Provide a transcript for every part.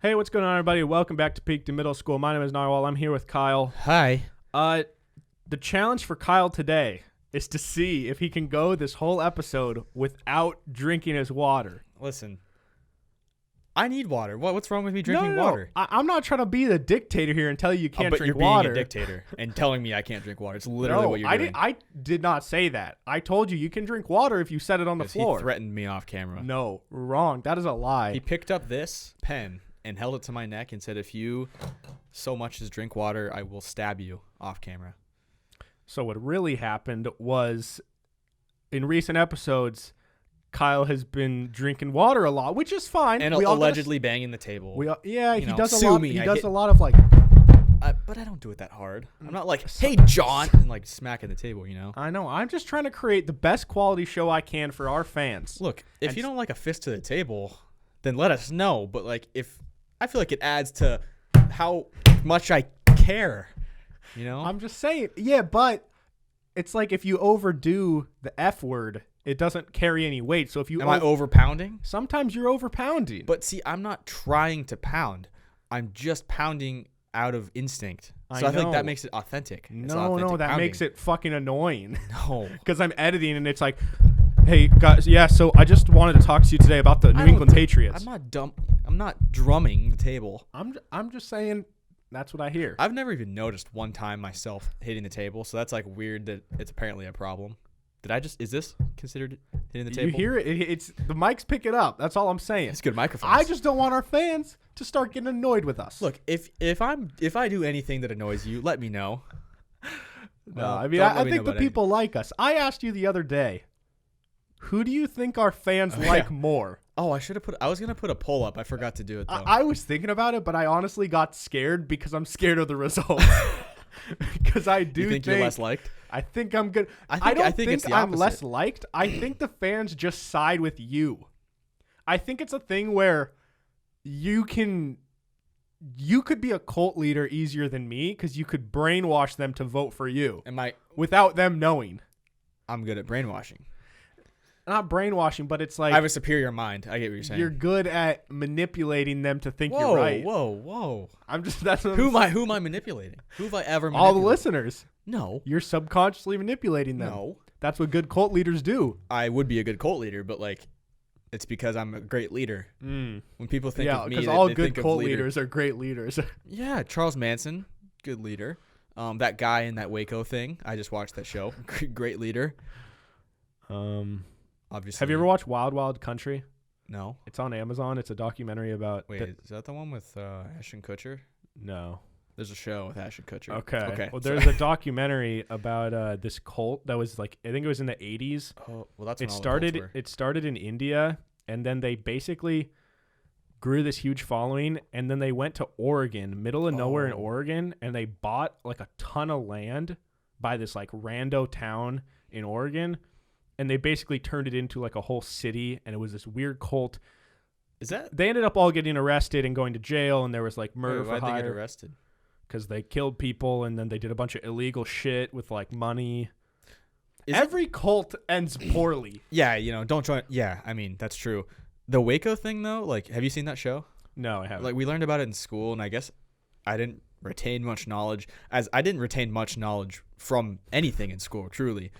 Hey, what's going on, everybody? Welcome back to Peak to Middle School. My name is Narwhal. I'm here with Kyle. Hi. The challenge for Kyle today is to see if he can go this whole episode without drinking his water. Listen, I need water. What's wrong with me drinking water? I'm not trying to be the dictator here and tell you can't but drink you're water. being a dictator and telling me I can't drink water. It's literally what you're doing. I did not say that. I told you can drink water if you set it on the floor. He threatened me off camera. No, wrong. That is a lie. He picked up this pen and held it to my neck and said, if you so much as drink water, I will stab you off camera. So what really happened was, in recent episodes, Kyle has been drinking water a lot, which is fine. And allegedly banging the table. He does a sue lot. me. He does a lot of like. But I don't do it that hard. I'm not like, hey, John, and like smacking the table, you know? I know. I'm just trying to create the best quality show I can for our fans. Look, if you don't like a fist to the table, then let us know. But like, if I feel like it adds to how much I care, you know? I'm just saying. Yeah, but it's like if you overdo the F word, it doesn't carry any weight. So if you Am I over pounding? Sometimes you're over pounding. But see, I'm not trying to pound. I'm just pounding out of instinct. So I feel like that makes it authentic. No, that makes it fucking annoying. No. Because I'm editing and it's like, hey, guys, yeah, so I just wanted to talk to you today about the New England Patriots. I'm not dumb. I'm not drumming the table. I'm just saying that's what I hear. I've never even noticed one time myself hitting the table, so that's like weird that it's apparently a problem. Is this considered hitting the table? You hear it? It's the mics pick it up. That's all I'm saying. It's good microphones. I just don't want our fans to start getting annoyed with us. Look, if I do anything that annoys you, let me know. No, I mean I think the people like us. I asked you the other day, who do you think our fans like more? Oh, I was gonna put a poll up. I forgot to do it though. I was thinking about it, but I honestly got scared because I'm scared of the results. Because I do you think you're less liked? I think I'm good. I don't think it's the I'm opposite. less liked. I think the fans just side with you. I think it's a thing where you could be a cult leader easier than me because you could brainwash them to vote for you. Without them knowing? I'm good at brainwashing. Not brainwashing, but it's like I have a superior mind. I get what you're saying. You're good at manipulating them to think you're right. Whoa. Who am I manipulating? Who have I ever manipulated? All the listeners. No. You're subconsciously manipulating them. No. That's what good cult leaders do. I would be a good cult leader, but like it's because I'm a great leader. When people think of me, because all good cult leaders are great leaders. Yeah, Charles Manson, good leader. That guy in that Waco thing, I just watched that show. Great leader. Obviously. Have you ever watched Wild Wild Country? No. It's on Amazon. It's a documentary about... Wait, is that the one with Ashton Kutcher? No. There's a show with Ashton Kutcher. Okay. Well, there's a documentary about this cult that was like, I think it was in the 80s. Oh, well, that's when It started in India, and then they basically grew this huge following, and then they went to Oregon, middle of nowhere in Oregon, and they bought like a ton of land by this like rando town in Oregon, and they basically turned it into like a whole city, and it was this weird cult. They ended up all getting arrested and going to jail, and there was like murder for hire. Why'd they get arrested? Because they killed people, and then they did a bunch of illegal shit with like money. Every cult ends poorly. Yeah, don't join. Yeah, I mean, that's true. The Waco thing, though, like, have you seen that show? No, I haven't. Like, we learned about it in school, and I guess I didn't retain much knowledge, as I didn't retain much knowledge from anything in school, truly.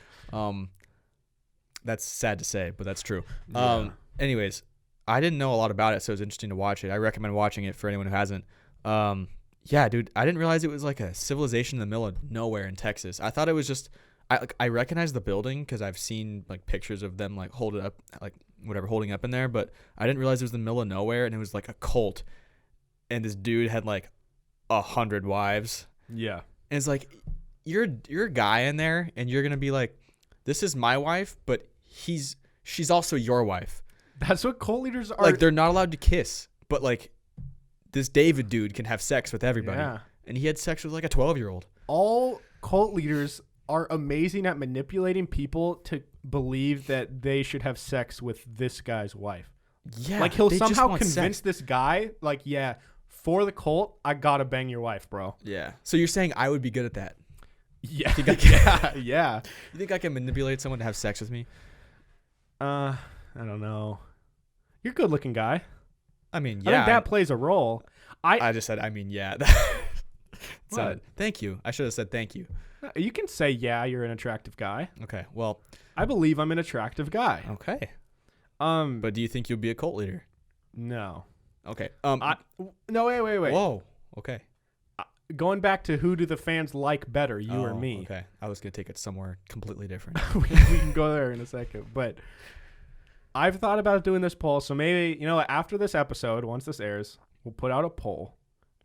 That's sad to say, but that's true. Yeah. Anyways, I didn't know a lot about it, so it was interesting to watch it. I recommend watching it for anyone who hasn't. Yeah, dude, I didn't realize it was like a civilization in the middle of nowhere in Texas. I thought it was just I recognized the building because I've seen like pictures of them like holding up in there, but I didn't realize it was in the middle of nowhere, and it was like a cult, and this dude had like 100 wives. Yeah, and it's like you're a guy in there, and you're gonna be like, this is my wife, but she's also your wife. That's what cult leaders are. Like, they're not allowed to kiss, but like this David dude can have sex with everybody. Yeah. And he had sex with like a 12-year-old. All cult leaders are amazing at manipulating people to believe that they should have sex with this guy's wife. Yeah. Like, he'll somehow convince this guy, like, yeah, for the cult, I gotta bang your wife, bro. Yeah. So you're saying I would be good at that? Yeah. Yeah. You think I can manipulate someone to have sex with me? I don't know. You're a good looking guy. I mean, I yeah. think that plays a role. I just said, I mean, yeah. What? Thank you. I should have said thank you. You can say, yeah, you're an attractive guy. Okay. Well. I believe I'm an attractive guy. Okay. But But do you think you'll be a cult leader? no. Okay. No, wait. Whoa. Okay. Going back to who do the fans like better, you or me? Okay. I was gonna take it somewhere completely different. we can go there in a second. But I've thought about doing this poll. So maybe, after this episode, once this airs, we'll put out a poll.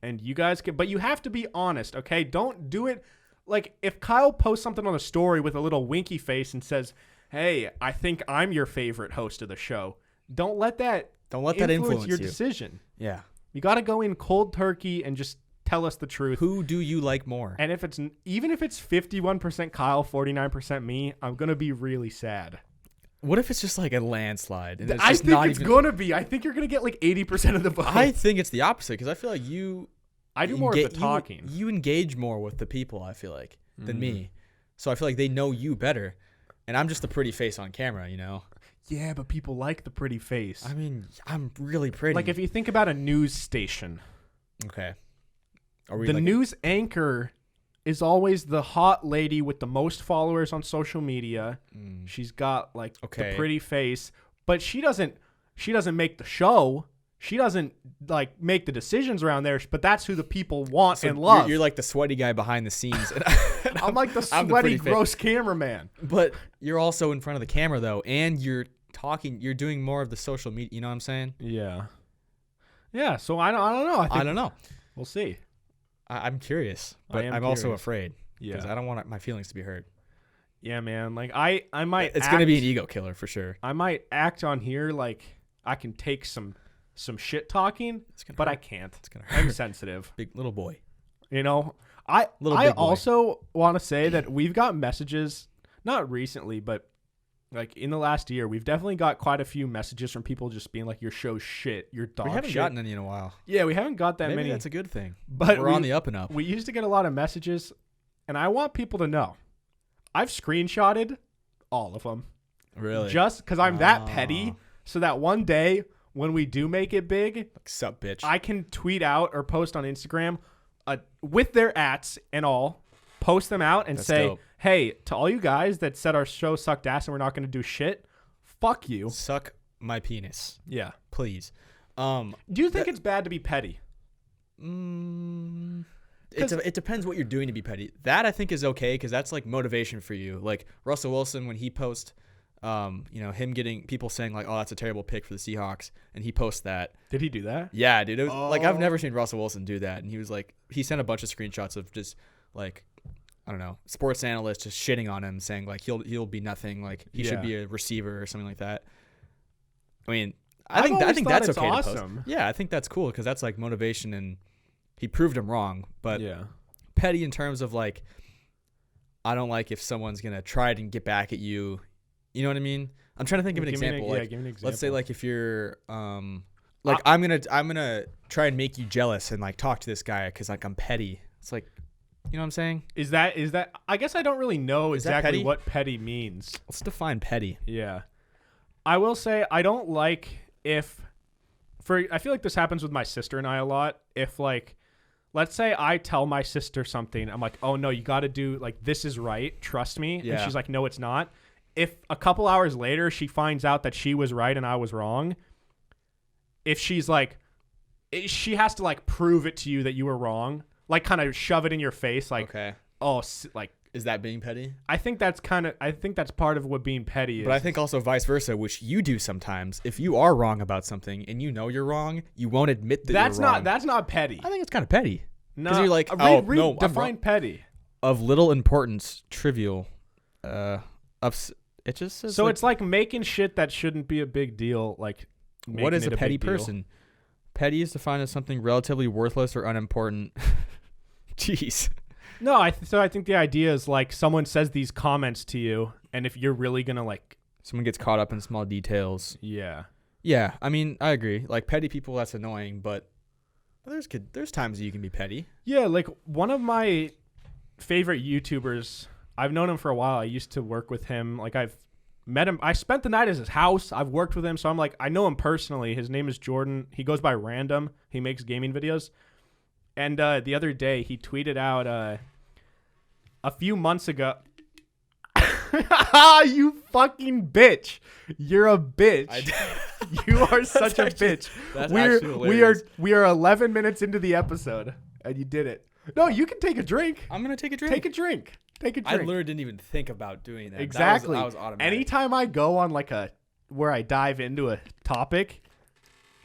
And you guys can, but you have to be honest, okay? Don't do it. Like, if Kyle posts something on a story with a little winky face and says, hey, I think I'm your favorite host of the show, don't let that influence your decision. Yeah. You got to go in cold turkey and just tell us the truth. Who do you like more? And even if it's 51% Kyle, 49% me, I'm going to be really sad. What if it's just like a landslide? And I think it's going to be. I think you're going to get like 80% of the vote. I think it's the opposite because I feel like you... I do more of the talking. You engage more with the people, I feel like, than me. So I feel like they know you better. And I'm just the pretty face on camera, Yeah, but people like the pretty face. I mean, I'm really pretty. Like if you think about a news station. Okay. The news anchor is always the hot lady with the most followers on social media. She's got like the pretty face, but she doesn't make the show. She doesn't like make the decisions around there, but that's who the people want and love. You're like the sweaty guy behind the scenes. And I'm like the sweaty, gross cameraman. But you're also in front of the camera though, and you're talking. You're doing more of the social media. You know what I'm saying? Yeah. Yeah. So I don't know. I don't know. We'll see. I'm curious, but I'm also afraid. Yeah. Because I don't want my feelings to be hurt. Yeah, man. Like I might. It's gonna be an ego killer for sure. I might act on here like I can take some shit talking, but I can't. It's gonna hurt. I'm sensitive. Big little boy. I also want to say that we've got messages, not recently, but like in the last year, we've definitely got quite a few messages from people just being like, your show's shit, your dog shit. We haven't gotten any in a while. Yeah, we haven't got that many. Maybe that's a good thing. But we're on the up and up. We used to get a lot of messages, and I want people to know. I've screenshotted all of them. Really? Just because I'm that petty, so that one day when we do make it big, like, sup, bitch, I can tweet out or post on Instagram with their ats and all, post them out and say, dope. Hey, to all you guys that said our show sucked ass and we're not going to do shit, fuck you. Suck my penis. Yeah. Please. Do you think it's bad to be petty? It depends what you're doing to be petty. That I think is okay because that's like motivation for you. Like Russell Wilson, when he posts, him getting people saying like, oh, that's a terrible pick for the Seahawks. And he posts that. Did he do that? Yeah, dude. It was, like, I've never seen Russell Wilson do that. And he was like, he sent a bunch of screenshots of just like, I don't know, sports analysts just shitting on him, saying like he'll be nothing. Like he should be a receiver or something like that. I mean, I think that's okay awesome. to post. Yeah, I think that's cool because that's like motivation, and he proved him wrong. But petty in terms of like, I don't like if someone's gonna try and get back at you. You know what I mean? I'm trying to think of an example. Give me an example. Let's say like if you're I'm gonna try and make you jealous and like talk to this guy because like I'm petty. It's like, you know what I'm saying? Is that? I guess I don't really know exactly what petty means. Let's define petty. Yeah, I will say I don't like I feel like this happens with my sister and I a lot. If like, let's say I tell my sister something, I'm like, oh no, you got to do like this is right. Trust me. Yeah. And she's like, no, it's not. If a couple hours later she finds out that she was right and I was wrong, if she's like, she has to like prove it to you that you were wrong, like kind of shove it in your face, like, okay, oh, like, is that being petty? I think that's part of what being petty is. But I think also vice versa, which you do sometimes. If you are wrong about something and you know you're wrong, you won't admit that you're wrong. That's not petty. I think it's kind of petty. No, because you're like, no, define petty. Of little importance, trivial, it just says so like, it's like making shit that shouldn't be a big deal. Like, what is a petty person? Petty is defined as something relatively worthless or unimportant. Jeez. No, I think the idea is like someone says these comments to you, and if you're really gonna like, someone gets caught up in small details. Yeah. Yeah, I mean, I agree. Like petty people, that's annoying, but there's times that you can be petty. Yeah, like one of my favorite YouTubers. I've known him for a while. I used to work with him. Like I've met him. I spent the night at his house. I've worked with him, so I'm like, I know him personally. His name is Jordan. He goes by Random. He makes gaming videos. And the other day, he tweeted out a few months ago. You fucking bitch! You're a bitch. You are such a bitch. That's actually hilarious. We are 11 minutes into the episode, and you did it. No, you can take a drink. I'm gonna take a drink. Take a drink. Take a drink. I literally didn't even think about doing that. Exactly. That was automatic. Anytime I go on like where I dive into a topic,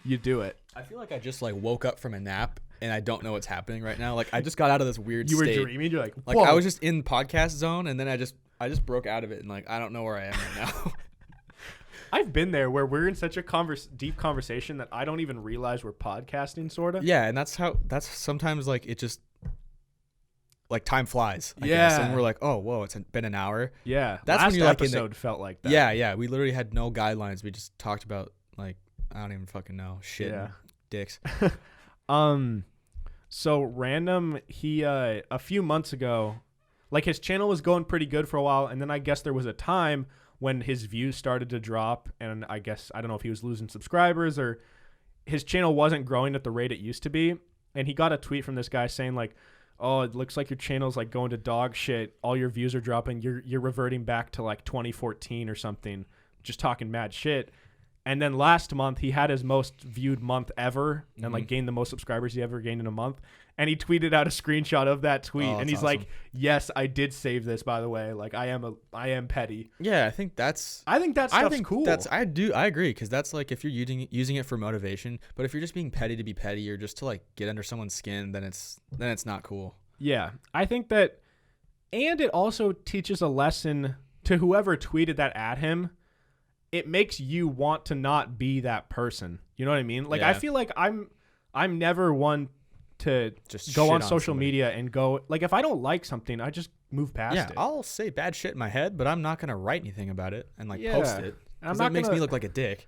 you do it. I feel like I just like woke up from a nap and I don't know what's happening right now. Like I just got out of this weird state. You were dreaming. You're like, Like whoa. I was just in podcast zone and then I just broke out of it and like I don't know where I am right now. I've been there where we're in such a deep conversation that I don't even realize we're podcasting, sort of. Yeah, and that's sometimes like it just like time flies. I guess. And we're like, oh, whoa, it's been an hour. Yeah, that's last when you're like episode felt like that. Yeah. We literally had no guidelines. We just talked about like I don't even fucking know shit. Yeah. And dicks. So Random, he a few months ago, like his channel was going pretty good for a while, and then I guess there was a time when his views started to drop, and I guess I don't know if he was losing subscribers or his channel wasn't growing at the rate it used to be, and he got a tweet from this guy saying like, oh, it looks like your channel's like going to dog shit. All your views are dropping. You're reverting back to like 2014 or something, just talking mad shit. And then last month, he had his most viewed month ever and like gained the most subscribers he ever gained in a month. And he tweeted out a screenshot of that tweet. And he's awesome. Like, yes, I did save this, by the way. Like, I am petty. Yeah, I think that stuff's cool. I agree. Cause that's like, if you're using it for motivation, but if you're just being petty to be petty or just to like get under someone's skin, then it's not cool. Yeah. I think that, and it also teaches a lesson to whoever tweeted that at him. It makes you want to not be that person. You know what I mean? Like, yeah. I feel like I'm never one to just go on social media and go, like, if I don't like something, I just move past it. Yeah, I'll say bad shit in my head, but I'm not going to write anything about it and, like, post it. Because that makes me look like a dick.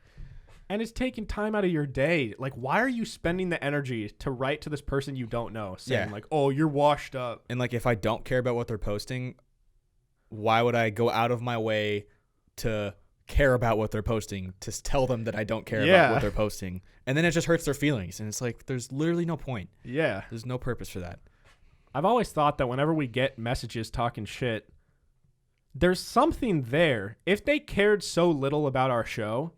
And it's taking time out of your day. Like, why are you spending the energy to write to this person you don't know saying, like, oh, you're washed up? And, like, if I don't care about what they're posting, why would I go out of my way to care about what they're posting to tell them that I don't care about what they're posting, and then it just hurts their feelings, and it's like there's literally no point. There's no purpose for that. I've always thought that whenever we get messages talking shit, there's something there. If they cared so little about our show,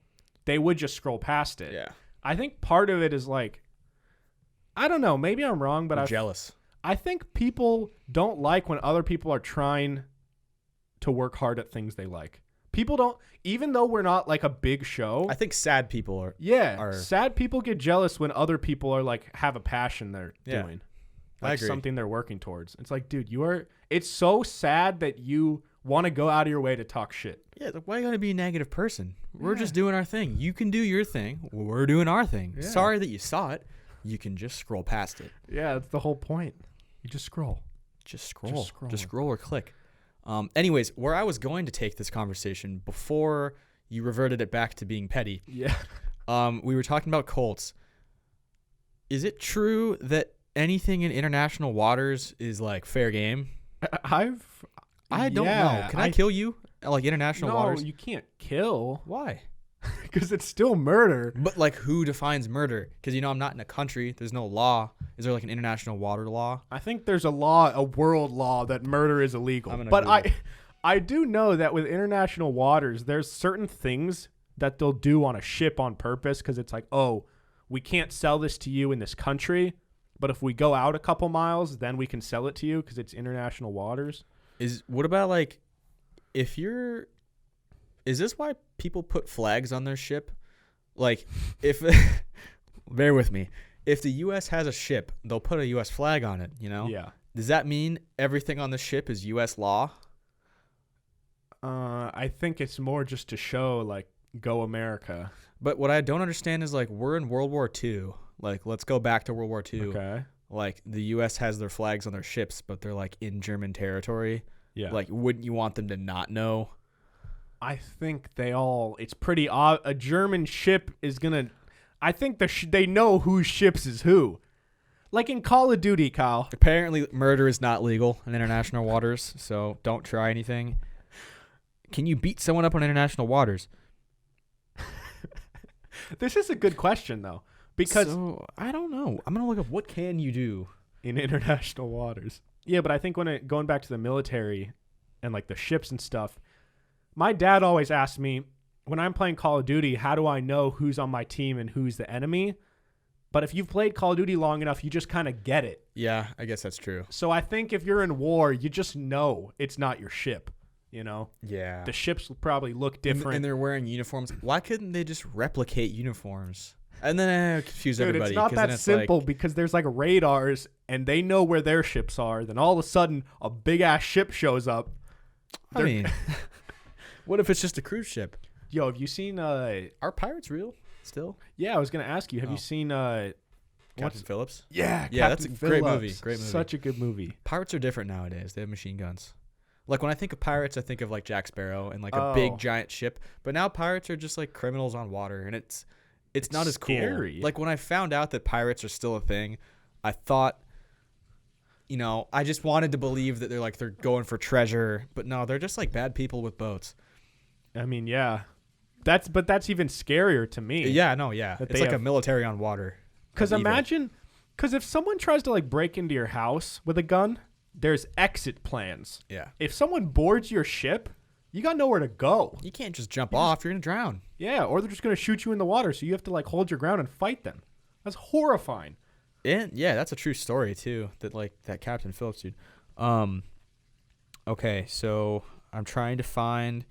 they would just scroll past it. I think part of it is like, I don't know, maybe I'm wrong, but I'm jealous. I think people don't like when other people are trying to work hard at things they like. People don't, even though we're not like a big show. I think sad people are. Sad people get jealous when other people are like, have a passion they're doing. Like I agree. Something they're working towards. It's like, dude, it's so sad that you want to go out of your way to talk shit. Yeah, why are you going to be a negative person? We're just doing our thing. You can do your thing. We're doing our thing. Yeah. Sorry that you saw it. You can just scroll past it. Yeah, that's the whole point. You just scroll. Just scroll or click. Anyways, where I was going to take this conversation before you reverted it back to being petty. Yeah. We were talking about Colts. Is it true that anything in international waters is like fair game? I don't know. Can I kill you? Like international waters? No, you can't kill. Why? Because it's still murder. But like, who defines murder? Because I'm not in a country. There's no law. Is there like an international water law? I think there's a world law that murder is illegal. But I do know that with international waters, there's certain things that they'll do on a ship on purpose because it's like, oh, we can't sell this to you in this country, but if we go out a couple miles, then we can sell it to you because it's international waters. What about like, is this why people put flags on their ship? Like, if bear with me. If the U.S. has a ship, they'll put a U.S. flag on it, Yeah. Does that mean everything on the ship is U.S. law? I think it's more just to show, like, go America. But what I don't understand is, like, we're in World War II. Like, let's go back to World War II. Okay. Like, the U.S. has their flags on their ships, but they're, like, in German territory. Yeah. Like, wouldn't you want them to not know? I think it's pretty odd. A German ship is going to, I think they know whose ships is who. Like in Call of Duty, Kyle. Apparently, murder is not legal in international waters, so don't try anything. Can you beat someone up on international waters? This is a good question though, because So, I don't know. I'm gonna look up what can you do. in international waters. Yeah, but I think going back to the military and like the ships and stuff, my dad always asked me when I'm playing Call of Duty, how do I know who's on my team and who's the enemy? But if you've played Call of Duty long enough, you just kind of get it. Yeah, I guess that's true. So I think if you're in war, you just know it's not your ship, you know? Yeah. The ships will probably look different. And they're wearing uniforms. Why couldn't they just replicate uniforms? And then I confuse everybody. It's not 'cause then that it's simple like, because there's like radars and they know where their ships are. Then all of a sudden, a big ass ship shows up. I mean, what if it's just a cruise ship? Yo, have you seen? Are pirates real still? Yeah, I was gonna ask you. Have you seen? Captain Phillips? Yeah, Yeah, Captain that's a great Phillips. movie. Great movie. Such a good movie. Pirates are different nowadays. They have machine guns. Like when I think of pirates, I think of like Jack Sparrow and like a Oh. big giant ship. But now pirates are just like criminals on water, and it's not as scary. cool. Like when I found out that pirates are still a thing, I thought, you know, I just wanted to believe that they're going for treasure, but no, they're just like bad people with boats. I mean, yeah, that's even scarier to me. Yeah, no, yeah, That it's they like have- a military on water. Because of evil. imagine, because if someone tries to like break into your house with a gun, there's exit plans. Yeah, If someone boards your ship, you got nowhere to go. you can't just jump off. You're gonna drown. Yeah, or they're just gonna shoot you in the water, so you have to like hold your ground and fight them. That's horrifying. And yeah, that's a true story too. That Captain Phillips dude. Okay, so I'm trying to find.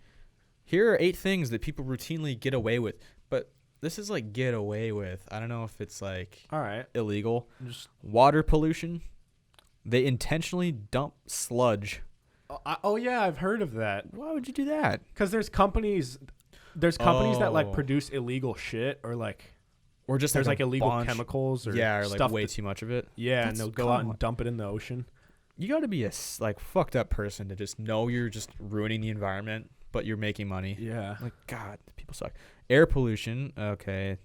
Here are 8 things that people routinely get away with, but this is like get away with. I don't know if it's like All right, illegal. just Water pollution. They intentionally dump sludge. oh yeah, I've heard of that. Why would you do that? Because there's companies that like Oh. produce illegal shit or like Or just there's a like illegal bunch- chemicals or yeah, or like stuff way that- too much of it. yeah, That's- and they'll go out come and on. dump it in the ocean. You got to be a like fucked up person to just know you're just ruining the environment, but you're making money. Yeah. Like, God, people suck. Air pollution. Okay.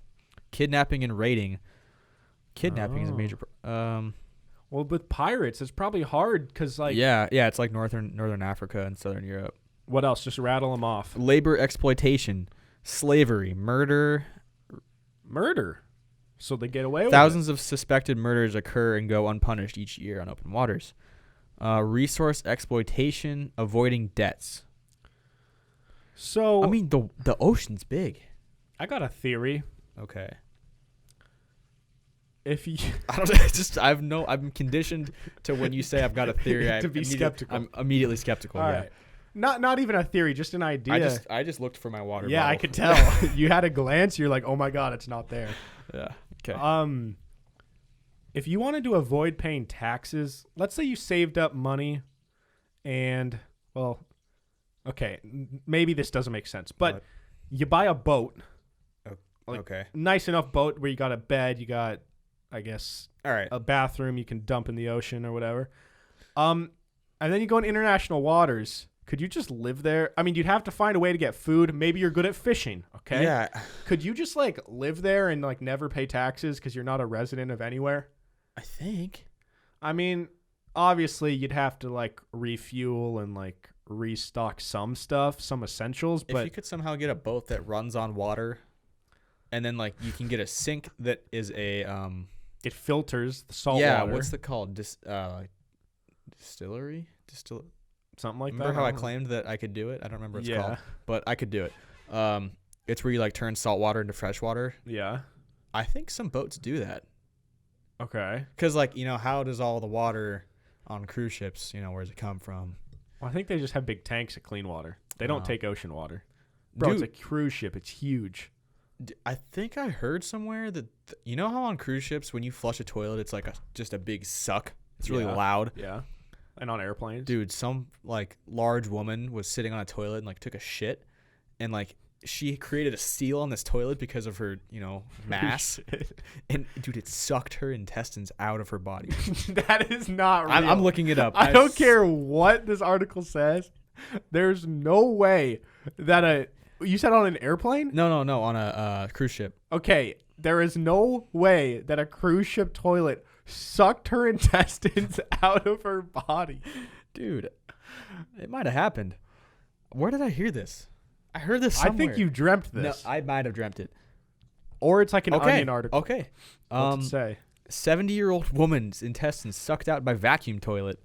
Kidnapping and raiding. Kidnapping is a major. Well, with pirates, it's probably hard because like Yeah. It's like northern Africa and southern Europe. what else? Just rattle them off. Labor exploitation, slavery, murder. Murder. So they get away with Thousands of suspected murders occur and go unpunished each year on open waters. Resource exploitation, avoiding debts. it. So I mean, the ocean's big. I got a theory. Okay. If you I don't just I'm conditioned to when you say I've got a theory To be skeptical. I'm immediately skeptical. all yeah. right, not even a theory, just an idea. I just looked for my water yeah, bottle. I could tell. You had a glance. You're like, oh my god, it's not there. Yeah. Okay. If you wanted to avoid paying taxes, let's say you saved up money, and well, okay, maybe this doesn't make sense, but What? you buy a boat, like- okay. nice enough boat where you got a bed, you got, I guess, All right. a bathroom you can dump in the ocean or whatever. And then you go in international waters. Could you just live there? I mean, you'd have to find a way to get food. Maybe you're good at fishing. Okay. Yeah. Could you just like live there and like never pay taxes because you're not a resident of anywhere? I think. I mean, obviously you'd have to like refuel and like restock some stuff, some essentials, If but you could somehow get a boat that runs on water, and then like you can get a sink that is a it filters the salt yeah, water. what's the called distillery? Something like Remember that. how I don't know. claimed that I could do it? I don't remember what it's Yeah. called, but I could do it. It's where you like turn salt water into fresh water. Yeah. I think some boats do that. Okay. Because, like, you know, how does all the water on cruise ships, you know, where does it come from? Well, I think they just have big tanks of clean water. They don't Oh. take ocean water. Bro, Dude, it's a cruise ship. It's huge. I think I heard somewhere that, you know how on cruise ships, when you flush a toilet, it's like just a big suck? It's really Yeah. loud. Yeah. And on airplanes. Dude, some, like, large woman was sitting on a toilet and, like, took a shit. And, like, she created a seal on this toilet because of her, you know, mass. And, dude, it sucked her intestines out of her body. That is not real. I'm looking it up. I don't care what this article says. There's no way that you said on an airplane? No, on a cruise ship. Okay, there is no way that a cruise ship toilet sucked her intestines out of her body. Dude, it might have happened. Where did I hear this? I heard this somewhere. I think you dreamt No, this. I might have dreamt it. Or it's like an Onion article. Okay. What's it say? 70-year-old woman's intestines sucked out by vacuum toilet.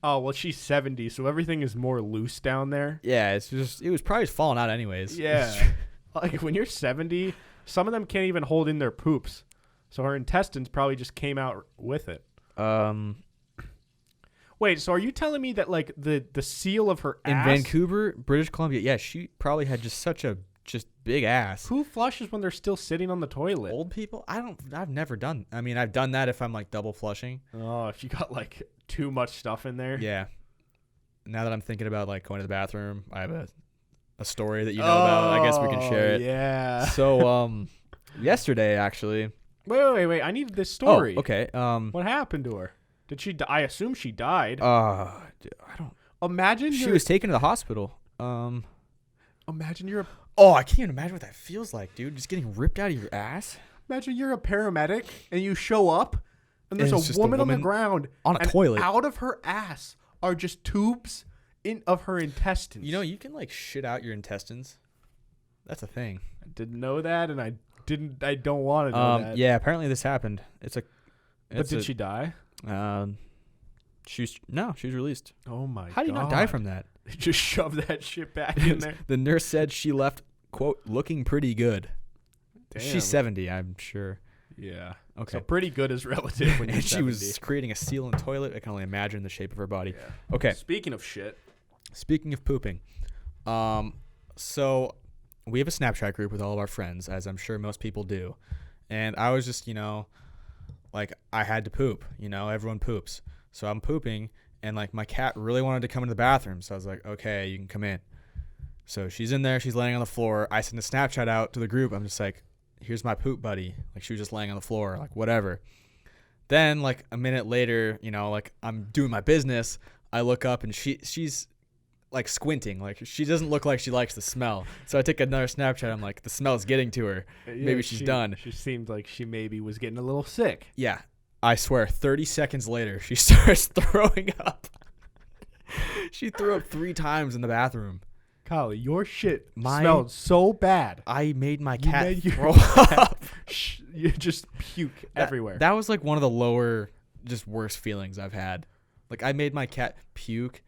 Oh, well, she's 70, so everything is more loose down there. Yeah, it was probably just falling out anyways. Yeah. Like, when you're 70, some of them can't even hold in their poops. So her intestines probably just came out with it. Wait, so are you telling me that, like, the seal of her in ass... Vancouver, British Columbia, yeah, she probably had just such a big ass. Who flushes when they're still sitting on the toilet? Old people? I've never done. I mean, I've done that if I'm like double flushing. Oh, if you got like too much stuff in there. Yeah. Now that I'm thinking about like going to the bathroom, I have a story that you know about. I guess we can share it. Yeah. So yesterday actually. Wait. I need this story. Oh, okay. What happened to her? Did she I assume she died. I don't. Imagine She was taken to the hospital. Imagine you're a Oh, I can't even imagine what that feels like, dude. Just getting ripped out of your ass. Imagine you're a paramedic and you show up and there's And it's a just a woman on the woman ground on a and toilet. out of her ass are just tubes of her intestines. You know, you can like shit out your intestines. That's a thing. I didn't know that, and I don't want to know that. Yeah, apparently this happened. But did she die? She was released. Oh my god. How do you not die from that? Just shove that shit back in there. The nurse said she left, quote, looking pretty good. Damn. She's 70, I'm sure. Yeah. Okay. So pretty good is relative when you're And she 70. was creating a seal in the toilet. I can only imagine the shape of her body. Yeah. Okay. Speaking of shit. Speaking of pooping. So we have a Snapchat group with all of our friends, as I'm sure most people do. And I was just, like I had to poop. Everyone poops. So I'm pooping. And, like, my cat really wanted to come into the bathroom. So I was like, okay, you can come in. So she's in there. She's laying on the floor. I send a Snapchat out to the group. I'm just like, here's my poop buddy. Like, she was just laying on the floor. Like, whatever. Then, like, a minute later, like, I'm doing my business. I look up, and she's, like, squinting. Like, she doesn't look like she likes the smell. So I take another Snapchat. I'm like, the smell's getting to her. Maybe she's done. She seemed like she maybe was getting a little sick. Yeah. I swear, 30 seconds later, she starts throwing up. She threw up 3 times in the bathroom. Kyle, your shit smelled so bad. I made my cat throw up. You just puke everywhere. That was like one of the lower, just worst feelings I've had. Like, I made my cat puke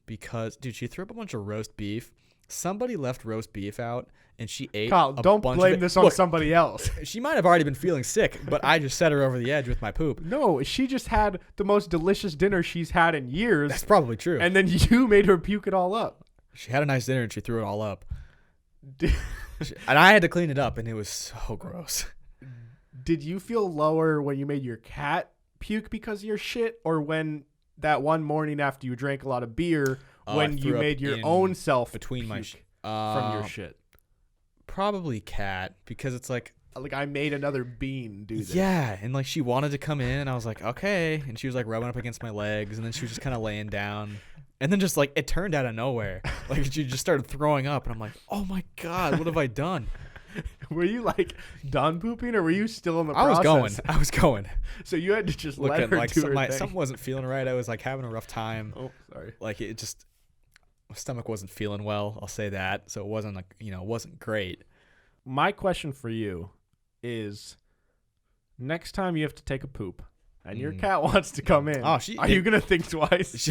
because, dude, she threw up a bunch of roast beef. Somebody left roast beef out, and she ate Kyle, don't blame this on somebody else. She might have already been feeling sick, but I just set her over the edge with my poop. No, she just had the most delicious dinner she's had in years. That's probably true. And then you made her puke it all up. She had a nice dinner, and she threw it all up. And I had to clean it up, and it was so gross. Did you feel lower when you made your cat puke because of your shit, or when that one morning after you drank a lot of beer when you made your own self between my from your shit? Probably cat, because it's like I made another bean do this. Yeah, and like she wanted to come in, and I was like, okay, and she was like rubbing up against my legs, and then she was just kind of laying down, and then just like it turned out of nowhere, like she just started throwing up, and I'm like, oh my god, what have I done? Were you like done pooping, or were you still in the process? I was going. So you had to just let her do her thing. Something wasn't feeling right. I was like having a rough time. Oh, sorry. Like it just, my stomach wasn't feeling well. I'll say that. So it wasn't like, it wasn't great. My question for you is, next time you have to take a poop and your cat wants to come in, are you going to think twice?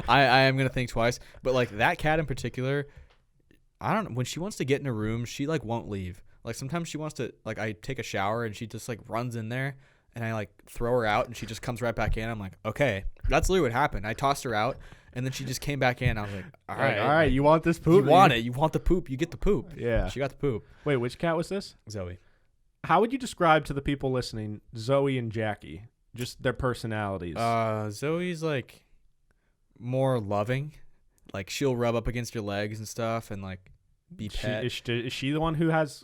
I am going to think twice. But like that cat in particular, I don't know. When she wants to get in a room, she like won't leave. Like sometimes she wants to, like I take a shower and she just like runs in there and I like throw her out and she just comes right back in. I'm like, okay, that's literally what happened. I tossed her out and then she just came back in. I was like, all right, you want this poop? You want it. You want the poop. You get the poop. Yeah. She got the poop. Wait, which cat was this? Zoe. How would you describe to the people listening Zoe and Jackie? Just their personalities. Zoe's like more loving. Like she'll rub up against your legs and stuff and like be pet. Is she the one who has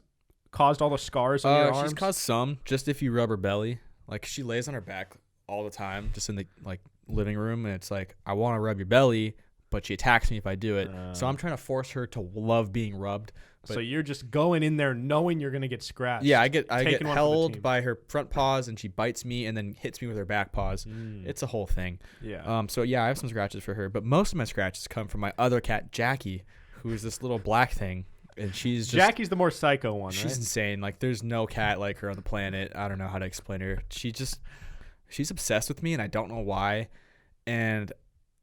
caused all the scars on your arms? She's caused some, just if you rub her belly. Like she lays on her back all the time, just in the like living room, and it's like I want to rub your belly, but she attacks me if I do it. So I'm trying to force her to love being rubbed. So you're just going in there knowing you're gonna get scratched. Yeah, I get taking one for the held team. by her front paws, and she bites me and then hits me with her back paws. It's a whole thing. Yeah. So yeah, I have some scratches for her, but most of my scratches come from my other cat, Jackie, who is this little black thing, and she's just Jackie's the more psycho one, she's right? insane. Like there's no cat like her on the planet. I don't know how to explain her. She's obsessed with me, and I don't know why. And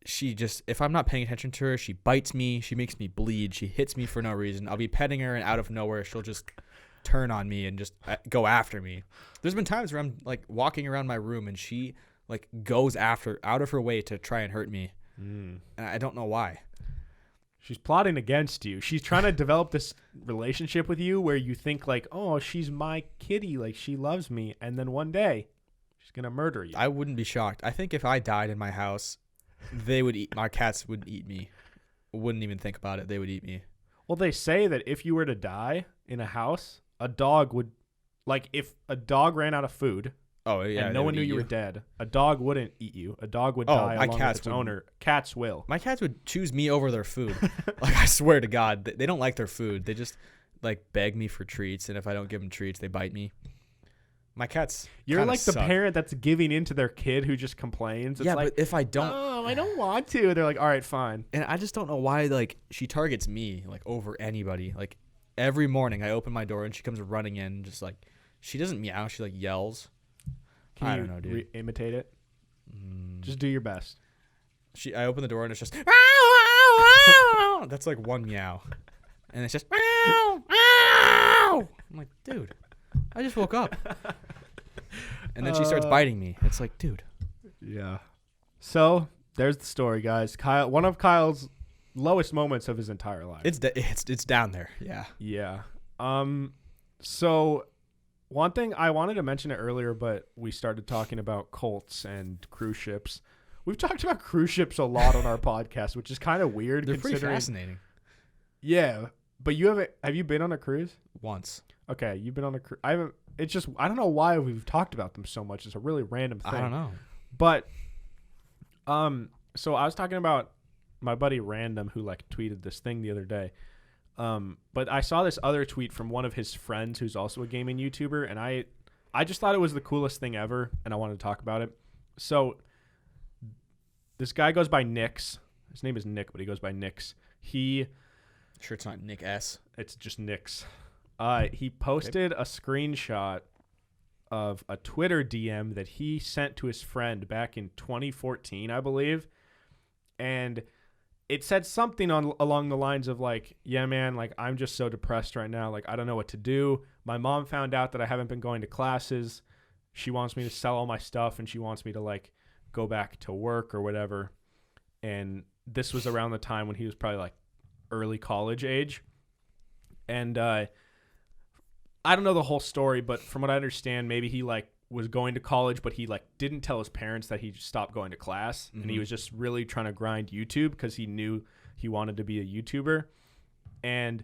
she just, if I'm not paying attention to her, she bites me. She makes me bleed. She hits me for no reason. I'll be petting her, and out of nowhere, she'll just turn on me and just go after me. There's been times where I'm like walking around my room, and she like goes out of her way to try and hurt me. And I don't know why. She's plotting against you. She's trying to develop this relationship with you where you think like, oh, she's my kitty, like she loves me, and then one day she's gonna murder you. I wouldn't be shocked. I think if I died in my house, my cats would eat me. Wouldn't even think about it. They would eat me. Well, they say that if you were to die in a house, a dog would, like if a dog ran out of food and no one knew you were dead, a dog wouldn't eat you. A dog would die along with its owner. Cats will. My cats would choose me over their food. Like I swear to God, they don't like their food. They just like beg me for treats, and if I don't give them treats, they bite me. My cats. You're like the suck. parent that's giving in to their kid who just complains. It's Yeah, like, but if I don't, I don't want to. They're like, all right, fine. and I just don't know why. Like she targets me like over anybody. Like every morning, I open my door and she comes running in, just like she doesn't meow. She like yells. I don't know, dude. Imitate it. Just do your best. I open the door and it's just that's like one meow, and it's just I'm like, dude, I just woke up. And then she starts biting me. It's like, dude. Yeah. So there's the story, guys. Kyle, one of Kyle's lowest moments of his entire life. It's down there. Yeah. Yeah. So one thing I wanted to mention it earlier, but we started talking about Colts and cruise ships. We've talked about cruise ships a lot on our podcast, which is kind of weird. They're pretty fascinating. Yeah, but have you been on a cruise? Once. Okay, you've been on a cruise. I haven't. It's just I don't know why we've talked about them so much. It's a really random thing. I don't know. But so I was talking about my buddy Random who like tweeted this thing the other day. But I saw this other tweet from one of his friends who's also a gaming YouTuber, and I just thought it was the coolest thing ever, and I wanted to talk about it. So this guy goes by Nix. His name is Nick, but he goes by Nix. Sure, it's not Nick S. It's just Nix. He posted a screenshot of a Twitter DM that he sent to his friend back in 2014, I believe. And it said something along the lines of like, yeah, man, like I'm just so depressed right now. Like, I don't know what to do. My mom found out that I haven't been going to classes. She wants me to sell all my stuff and she wants me to like go back to work or whatever. And this was around the time when he was probably like early college age. And, I don't know the whole story, but from what I understand, maybe he like was going to college, but he like didn't tell his parents that he stopped going to class, and he was just really trying to grind YouTube because he knew he wanted to be a YouTuber. And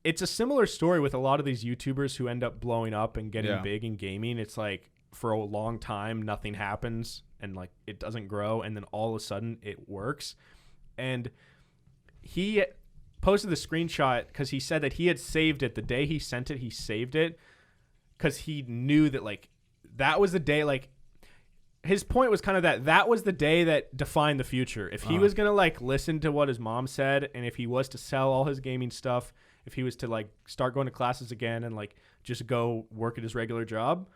it's a similar story with a lot of these YouTubers who end up blowing up and getting big in gaming. It's like for a long time, nothing happens and like it doesn't grow, and then all of a sudden it works. And he posted the screenshot because he said that he had saved it the day he sent it. He saved it because he knew that like that was the day. Like his point was kind of that was the day that defined the future. If he was gonna like listen to what his mom said, and if he was to sell all his gaming stuff, if he was to like start going to classes again and like just go work at his regular job,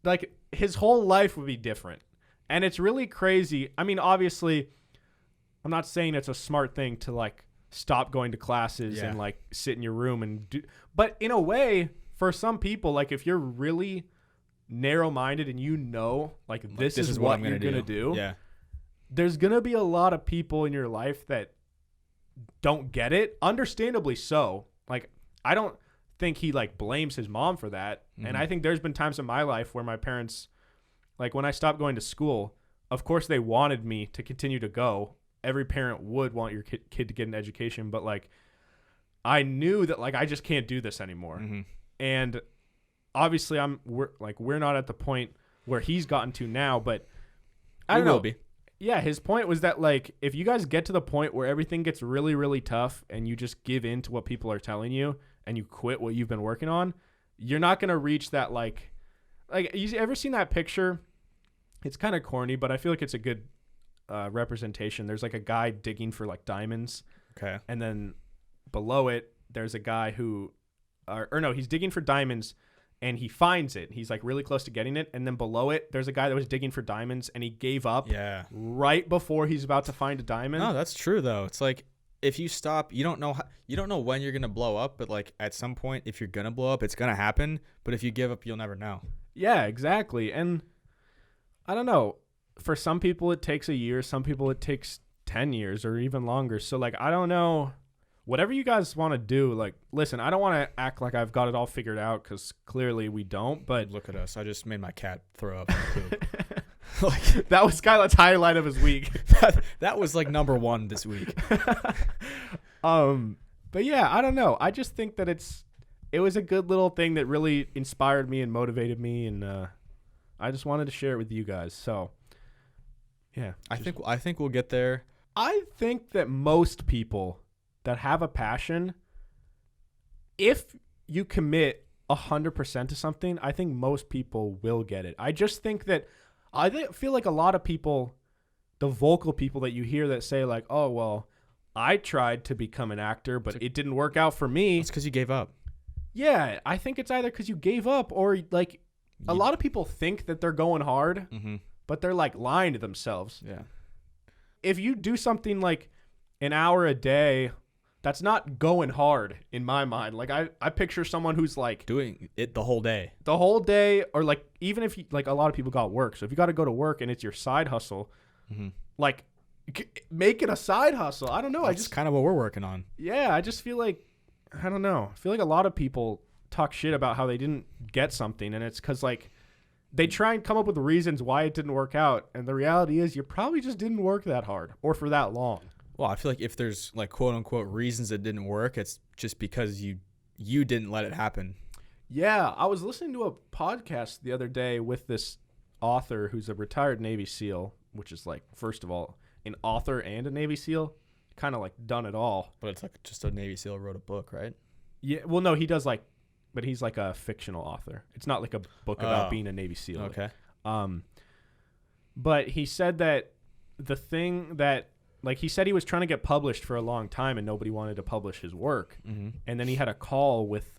like his whole life would be different. And it's really crazy. I mean, obviously, I'm not saying it's a smart thing to like stop going to classes and like sit in your room and do, but in a way for some people, like if you're really narrow-minded and you know like this is what you're gonna do, there's gonna be a lot of people in your life that don't get it, understandably so. Like I don't think he like blames his mom for that. And I think there's been times in my life where my parents, like when I stopped going to school, of course they wanted me to continue to go. Every parent would want your kid to get an education, but like I knew that like I just can't do this anymore. And obviously we're not at the point where he's gotten to now, but I don't know. Yeah, his point was that, like, if you guys get to the point where everything gets really, really tough and you just give in to what people are telling you and you quit what you've been working on, you're not going to reach that, like, you ever seen that picture? It's kind of corny, but I feel like it's a good representation. There's, like, a guy digging for, like, diamonds. Okay. And then below it, there's a guy who, or no, he's digging for diamonds. And he finds it. He's like really close to getting it. And then below it, there's a guy that was digging for diamonds and he gave up right before he's about to find a diamond. No, that's true though. It's like if you stop, you don't know when you're going to blow up, but like at some point if you're going to blow up, it's going to happen, but if you give up, you'll never know. Yeah, exactly. And I don't know. For some people it takes a year, some people it takes 10 years or even longer. So like I don't know. Whatever you guys want to do, like, listen, I don't want to act like I've got it all figured out because clearly we don't, but... Look at us. I just made my cat throw up. Like, that was Skylar's highlight of his week. that was, like, number one this week. But, yeah, I don't know. I just think that it was a good little thing that really inspired me and motivated me, and I just wanted to share it with you guys. So, yeah. I think we'll get there. I think that most people... that have a passion, if you commit 100% to something, I think most people will get it. I just think that feel like a lot of people, the vocal people that you hear that say like, oh, well, I tried to become an actor, but it didn't work out for me. It's because you gave up. Yeah, I think it's either because you gave up or like a lot of people think that they're going hard, but they're like lying to themselves. Yeah. If you do something like an hour a day, that's not going hard in my mind. Like I picture someone who's like doing it the whole day, or like even if you, like a lot of people got work. So if you got to go to work and it's your side hustle, like make it a side hustle. I don't know. That's kind of what we're working on. Yeah. I just feel like, I don't know. I feel like a lot of people talk shit about how they didn't get something. And it's because like they try and come up with reasons why it didn't work out. And the reality is you probably just didn't work that hard or for that long. Well, I feel like if there's like quote unquote reasons it didn't work, it's just because you didn't let it happen. Yeah, I was listening to a podcast the other day with this author who's a retired Navy SEAL, which is like, first of all, an author and a Navy SEAL, kind of like done it all. But it's like just a Navy SEAL wrote a book, right? Yeah, well, no, he does like, but he's like a fictional author. It's not like a book about being a Navy SEAL. Okay. But he said that the thing that, like, he said he was trying to get published for a long time and nobody wanted to publish his work. And then he had a call with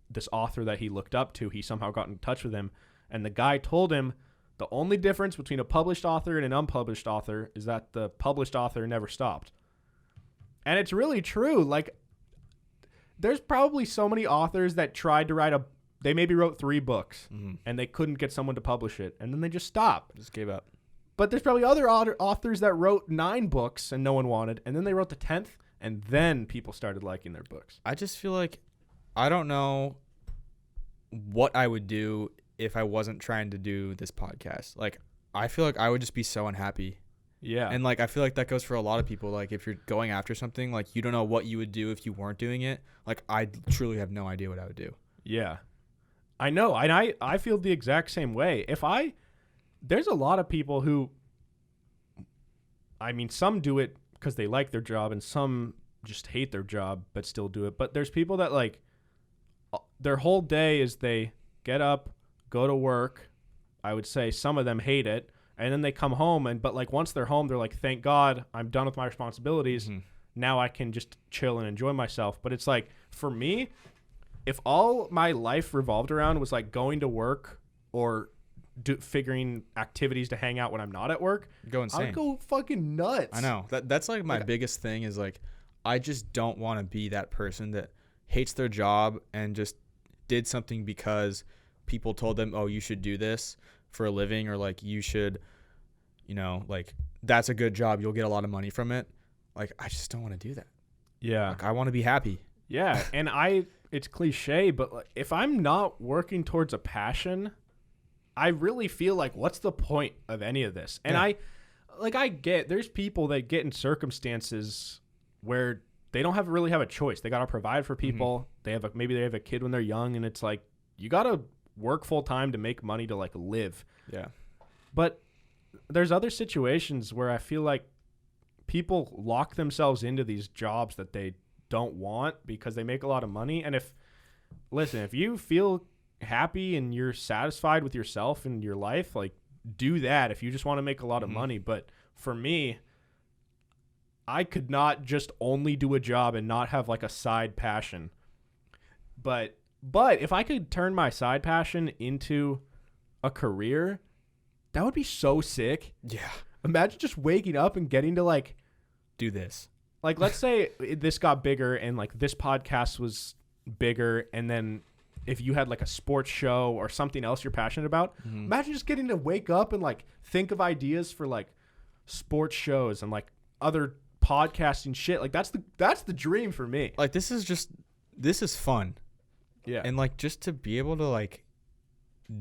this author that he looked up to. He somehow got in touch with him. And the guy told him the only difference between a published author and an unpublished author is that the published author never stopped. And it's really true. Like, there's probably so many authors that tried to write they maybe wrote 3 books and they couldn't get someone to publish it. And then they just stopped. Just gave up. But there's probably other authors that wrote 9 books and no one wanted, and then they wrote the 10th, and then people started liking their books. I just feel like I don't know what I would do if I wasn't trying to do this podcast. Like, I feel like I would just be so unhappy. Yeah. And, like, I feel like that goes for a lot of people. Like, if you're going after something, like, you don't know what you would do if you weren't doing it. Like, I truly have no idea what I would do. Yeah. I know. And I feel the exact same way. There's a lot of people who, I mean, some do it because they like their job and some just hate their job but still do it. But there's people that, like, their whole day is they get up, go to work. I would say some of them hate it. And then they come home but like once they're home, they're like, thank God I'm done with my responsibilities. Now I can just chill and enjoy myself. But it's like, for me, if all my life revolved around was like going to work or figuring activities to hang out when I'm not at work, go insane. I'd go fucking nuts. I know. That's like my biggest thing is like, I just don't want to be that person that hates their job and just did something because people told them, oh, you should do this for a living, or like you should, like that's a good job. You'll get a lot of money from it. Like, I just don't want to do that. Yeah. Like, I want to be happy. Yeah. And it's cliche, but like, if I'm not working towards a passion, I really feel like, what's the point of any of this? And I get there's people that get in circumstances where they don't really have a choice. They got to provide for people. Maybe they have a kid when they're young, and it's like, you got to work full time to make money to like live. Yeah. But there's other situations where I feel like people lock themselves into these jobs that they don't want because they make a lot of money. And if you feel happy and you're satisfied with yourself and your life, like, do that if you just want to make a lot of money. But for me, I could not just only do a job and not have like a side passion. But if I could turn my side passion into a career, that would be so sick. Yeah. Imagine just waking up and getting to like do this. Like, let's say this got bigger and like this podcast was bigger, and then if you had like a sports show or something else you're passionate about, imagine just getting to wake up and like think of ideas for like sports shows and like other podcasting shit. Like that's the dream for me. Like this is fun. Yeah. And like just to be able to like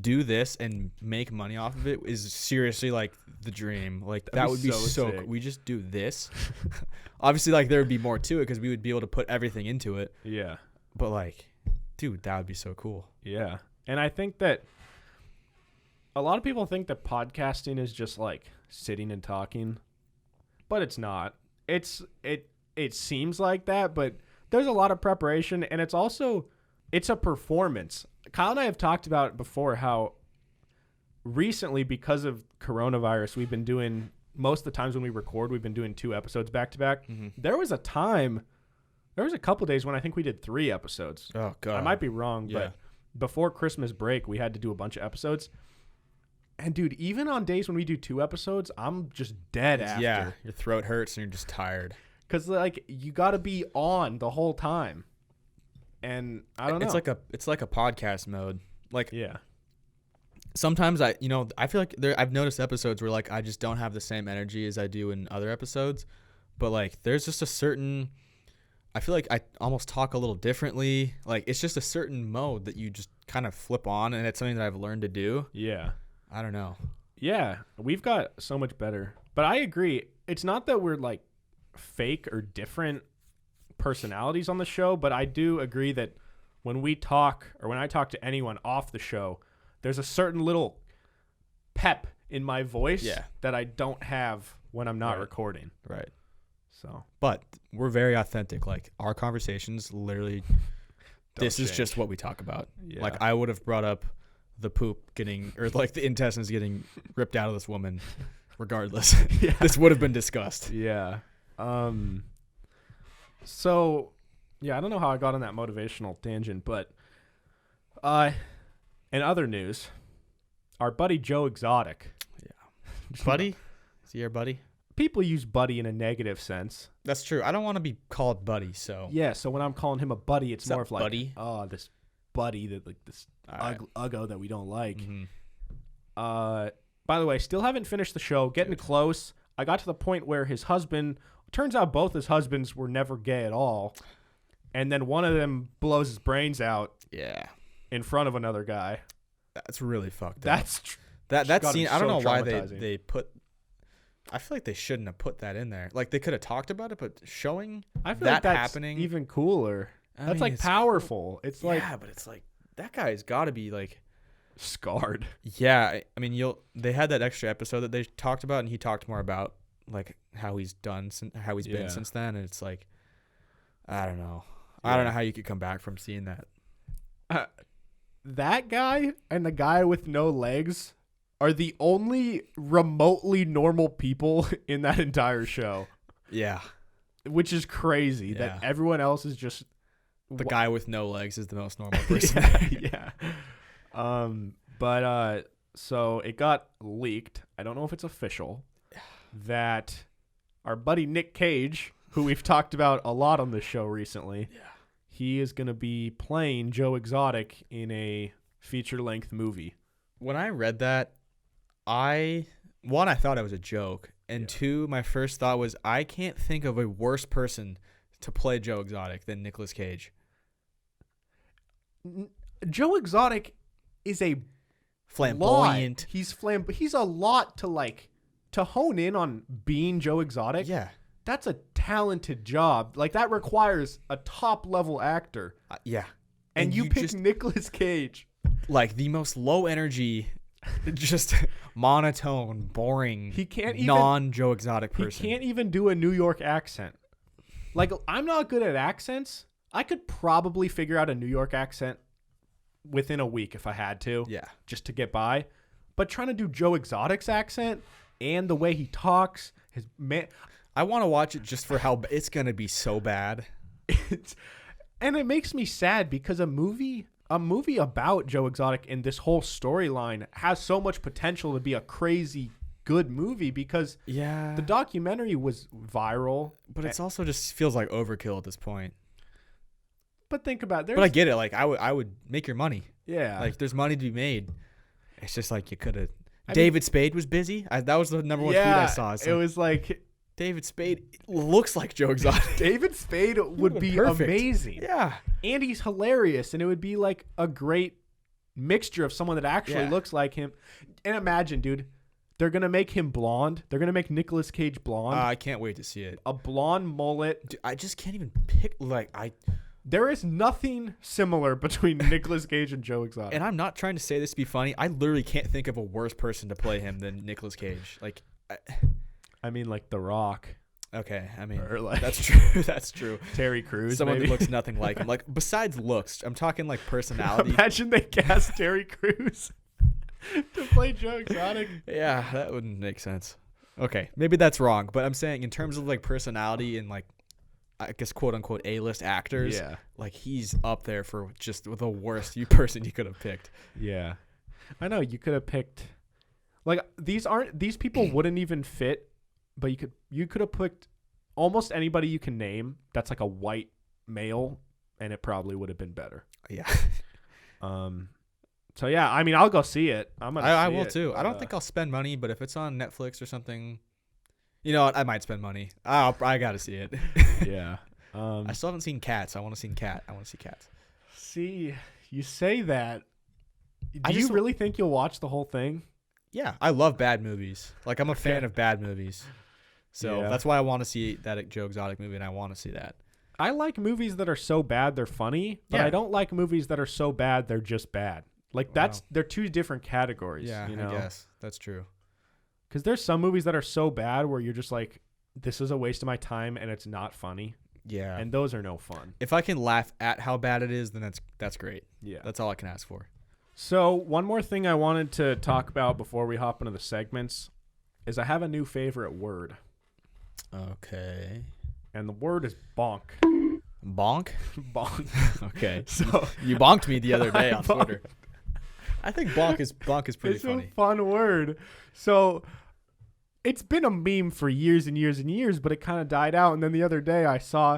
do this and make money off of it is seriously like the dream. Like that would be so cool. We just do this. Obviously like there would be more to it because we would be able to put everything into it. Yeah. But like, dude, that would be so cool. Yeah. And I think that a lot of people think that podcasting is just like sitting and talking, but it's not. It seems like that, but there's a lot of preparation, and it's a performance. Kyle and I have talked about before how recently, because of coronavirus, we've been doing, most of the times when we record, we've been doing 2 episodes back to back. There was a couple days when I think we did 3 episodes. Oh God. I might be wrong, but before Christmas break, we had to do a bunch of episodes. And dude, even on days when we do 2 episodes, I'm just dead after. Yeah, your throat hurts and you're just tired. Because like you got to be on the whole time, and I don't know. It's like a podcast mode. Like yeah. Sometimes I feel like I've noticed episodes where like I just don't have the same energy as I do in other episodes, but like there's just a certain. I feel like I almost talk a little differently. Like it's just a certain mode that you just kind of flip on, and it's something that I've learned to do. Yeah. I don't know. Yeah, we've got so much better. But I agree. It's not that we're like fake or different personalities on the show, but I do agree that when we talk or when I talk to anyone off the show, there's a certain little pep in my voice that I don't have when I'm not recording. Right. So, but we're very authentic. Like our conversations literally this change. Is just what we talk about. Yeah. Like I would have brought up the poop getting, or like the intestines getting ripped out of this woman regardless. This would have been discussed. Yeah. So yeah, I don't know how I got on that motivational tangent, but in other news, our buddy Joe Exotic. Yeah. Buddy? Is he your buddy? People use buddy in a negative sense. That's true. I don't want to be called buddy, so. Yeah, so when I'm calling him a buddy, it's more of like, buddy? Oh, this buddy that like this uggo that we don't like. By the way, still haven't finished the show. Getting close. I got to the point where his husband. Turns out both his husbands were never gay at all, and then one of them blows his brains out. Yeah. In front of another guy. That's really fucked up. That's that scene. I don't know why they put. I feel like they shouldn't have put that in there. Like they could have talked about it, but showing I feel that like that's happening even cooler. I That's mean, like powerful. It's like but it's like that guy's got to be like scarred. Yeah, I mean, they had that extra episode that they talked about, and he talked more about like how he's been since then, and it's like I don't know. Yeah. I don't know how you could come back from seeing that. That guy and the guy with no legs are the only remotely normal people in that entire show. Yeah. Which is crazy that everyone else is just the guy with no legs is the most normal person. Yeah. But so it got leaked. I don't know if it's official that our buddy Nick Cage, who we've talked about a lot on this show recently, he is going to be playing Joe Exotic in a feature-length movie. When I read that, I thought it was a joke, and 2, my first thought was I can't think of a worse person to play Joe Exotic than Nicolas Cage. Joe Exotic is a flamboyant. He's a lot to hone in on being Joe Exotic. Yeah. That's a talented job. Like that requires a top level actor. Yeah. And you pick Nicolas Cage. Like the most low energy Just monotone, boring. He can't even non-Joe Exotic person. He can't even do a New York accent. Like, I'm not good at accents. I could probably figure out a New York accent within a week if I had to. Yeah. Just to get by. But trying to do Joe Exotic's accent and the way he talks, his man, I want to watch it just for how it's gonna be so bad. And it makes me sad because a movie about Joe Exotic and this whole storyline has so much potential to be a crazy good movie because Yeah. the documentary was viral. But it's also just feels like overkill at this point. But think about it. But I get it. Like I would make your money. Yeah. Like there's money to be made. It's just like you could have. David Spade was busy. That was the number one tweet I saw. It was like David Spade looks like Joe Exotic. David Spade would be perfect. amazing. Yeah. And he's hilarious. And it would be like a great mixture of someone that actually looks like him. And imagine, dude, they're going to make him blonde. They're going to make Nicolas Cage blonde. I can't wait to see it. A blonde mullet. Dude, I just can't even pick. There is nothing similar between Nicolas Cage and Joe Exotic. And I'm not trying to say this to be funny. I literally can't think of a worse person to play him than Nicolas Cage. Like, I mean, like The Rock. okay, I mean, Or like that's true. That's true. Terry Crews. Someone maybe. who looks nothing like him. Like, besides looks, I'm talking like personality. Imagine they cast Terry Crews to play Joe Exotic. Yeah, that wouldn't make sense. Okay, maybe that's wrong, but I'm saying in terms of like personality and like, I guess quote unquote A-list actors, like he's up there for just the worst person you could have picked. Yeah, I know you could have picked. Like these people wouldn't even fit, but you could have picked almost anybody you can name that's like a white male, and it probably would have been better. Yeah. So yeah, I mean, I'll go see it. I will too. I don't think I'll spend money, but if it's on Netflix or something, you know what? I might spend money. I gotta see it. Yeah. I still haven't seen Cats. I want to see Cats. See, you say that. Do you really think you'll watch the whole thing? Yeah, I love bad movies. Like I'm a fan of bad movies, so that's why I want to see that Joe Exotic movie, and I want to see that. I like movies that are so bad they're funny, but I don't like movies that are so bad they're just bad. Like they're two different categories. Yeah, you know? I guess that's true. Because there's some movies that are so bad where you're just like, this is a waste of my time and it's not funny. Yeah. And those are no fun. If I can laugh at how bad it is, then that's great. Yeah. That's all I can ask for. So one more thing I wanted to talk about before we hop into the segments is I have a new favorite word. Okay. And the word is bonk. Bonk? Bonk. Okay. So you bonked me the other day on Twitter. I think bonk is pretty funny. It's a fun word. So it's been a meme for years and years and years, but it kind of died out. And then the other day I saw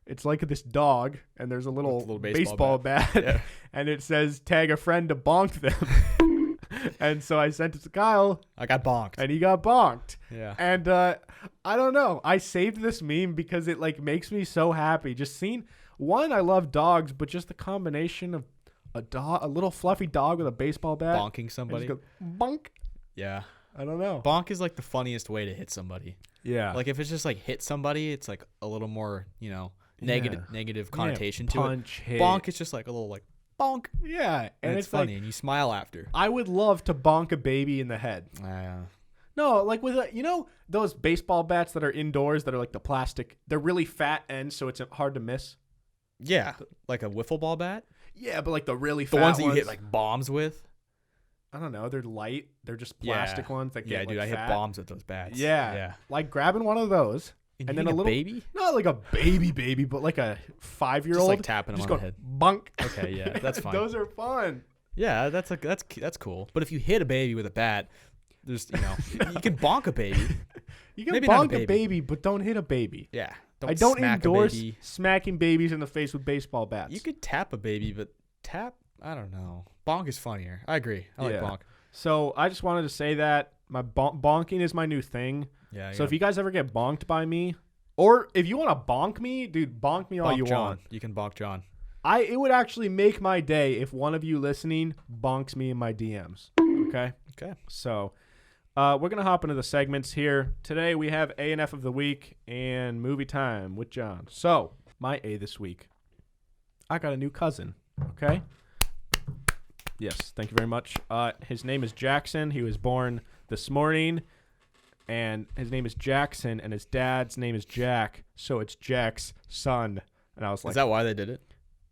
it's like this dog and there's a little baseball bat yeah. and it says tag a friend to bonk them. And so I sent it to Kyle. I got bonked. And he got bonked. Yeah. And I don't know. I saved this meme because it like makes me so happy. Just seeing one, I love dogs, but just the combination of a little fluffy dog with a baseball bat. Bonking somebody. Goes, bonk. Yeah. I don't know. Bonk is like the funniest way to hit somebody. Yeah. Like if it's just like hit somebody, it's like a little more, negative connotation to punch, it. hit. Bonk is just like a little like bonk. Yeah. And it's funny like, and you smile after. I would love to bonk a baby in the head. No, like with those baseball bats that are indoors that are like the plastic. They're really fat ends, so it's hard to miss. Yeah. Like a wiffle ball bat? Yeah, but like the really fat the ones that you hit like bombs with. I don't know. They're light. They're just plastic ones that get dude, I fat. hit bombs with those bats. Yeah. Like grabbing one of those and then a little baby? Not like a baby, but like a 5-year-old. Just like tapping them on the head. Bunk. Okay, yeah, that's fine. Those are fun. Yeah, that's cool. But if you hit a baby with a bat, there's you can bonk a baby. You can bonk a baby, but don't hit a baby. Yeah. I don't endorse smacking babies in the face with baseball bats. You could tap a baby, but I don't know. Bonk is funnier. I agree. I like bonk. So I just wanted to say that my bonking is my new thing. Yeah. So if you guys ever get bonked by me, or if you want to bonk me, dude, bonk me all you want. You can bonk John. It would actually make my day if one of you listening bonks me in my DMs. Okay? Okay. So we're going to hop into the segments here. Today we have A and F of the week and movie time with John. So my A this week. I got a new cousin. Okay? Yes, thank you very much. His name is Jackson. He was born this morning, and his name is Jackson, and his dad's name is Jack, so it's Jack's son. And I was like, Is that why they did it?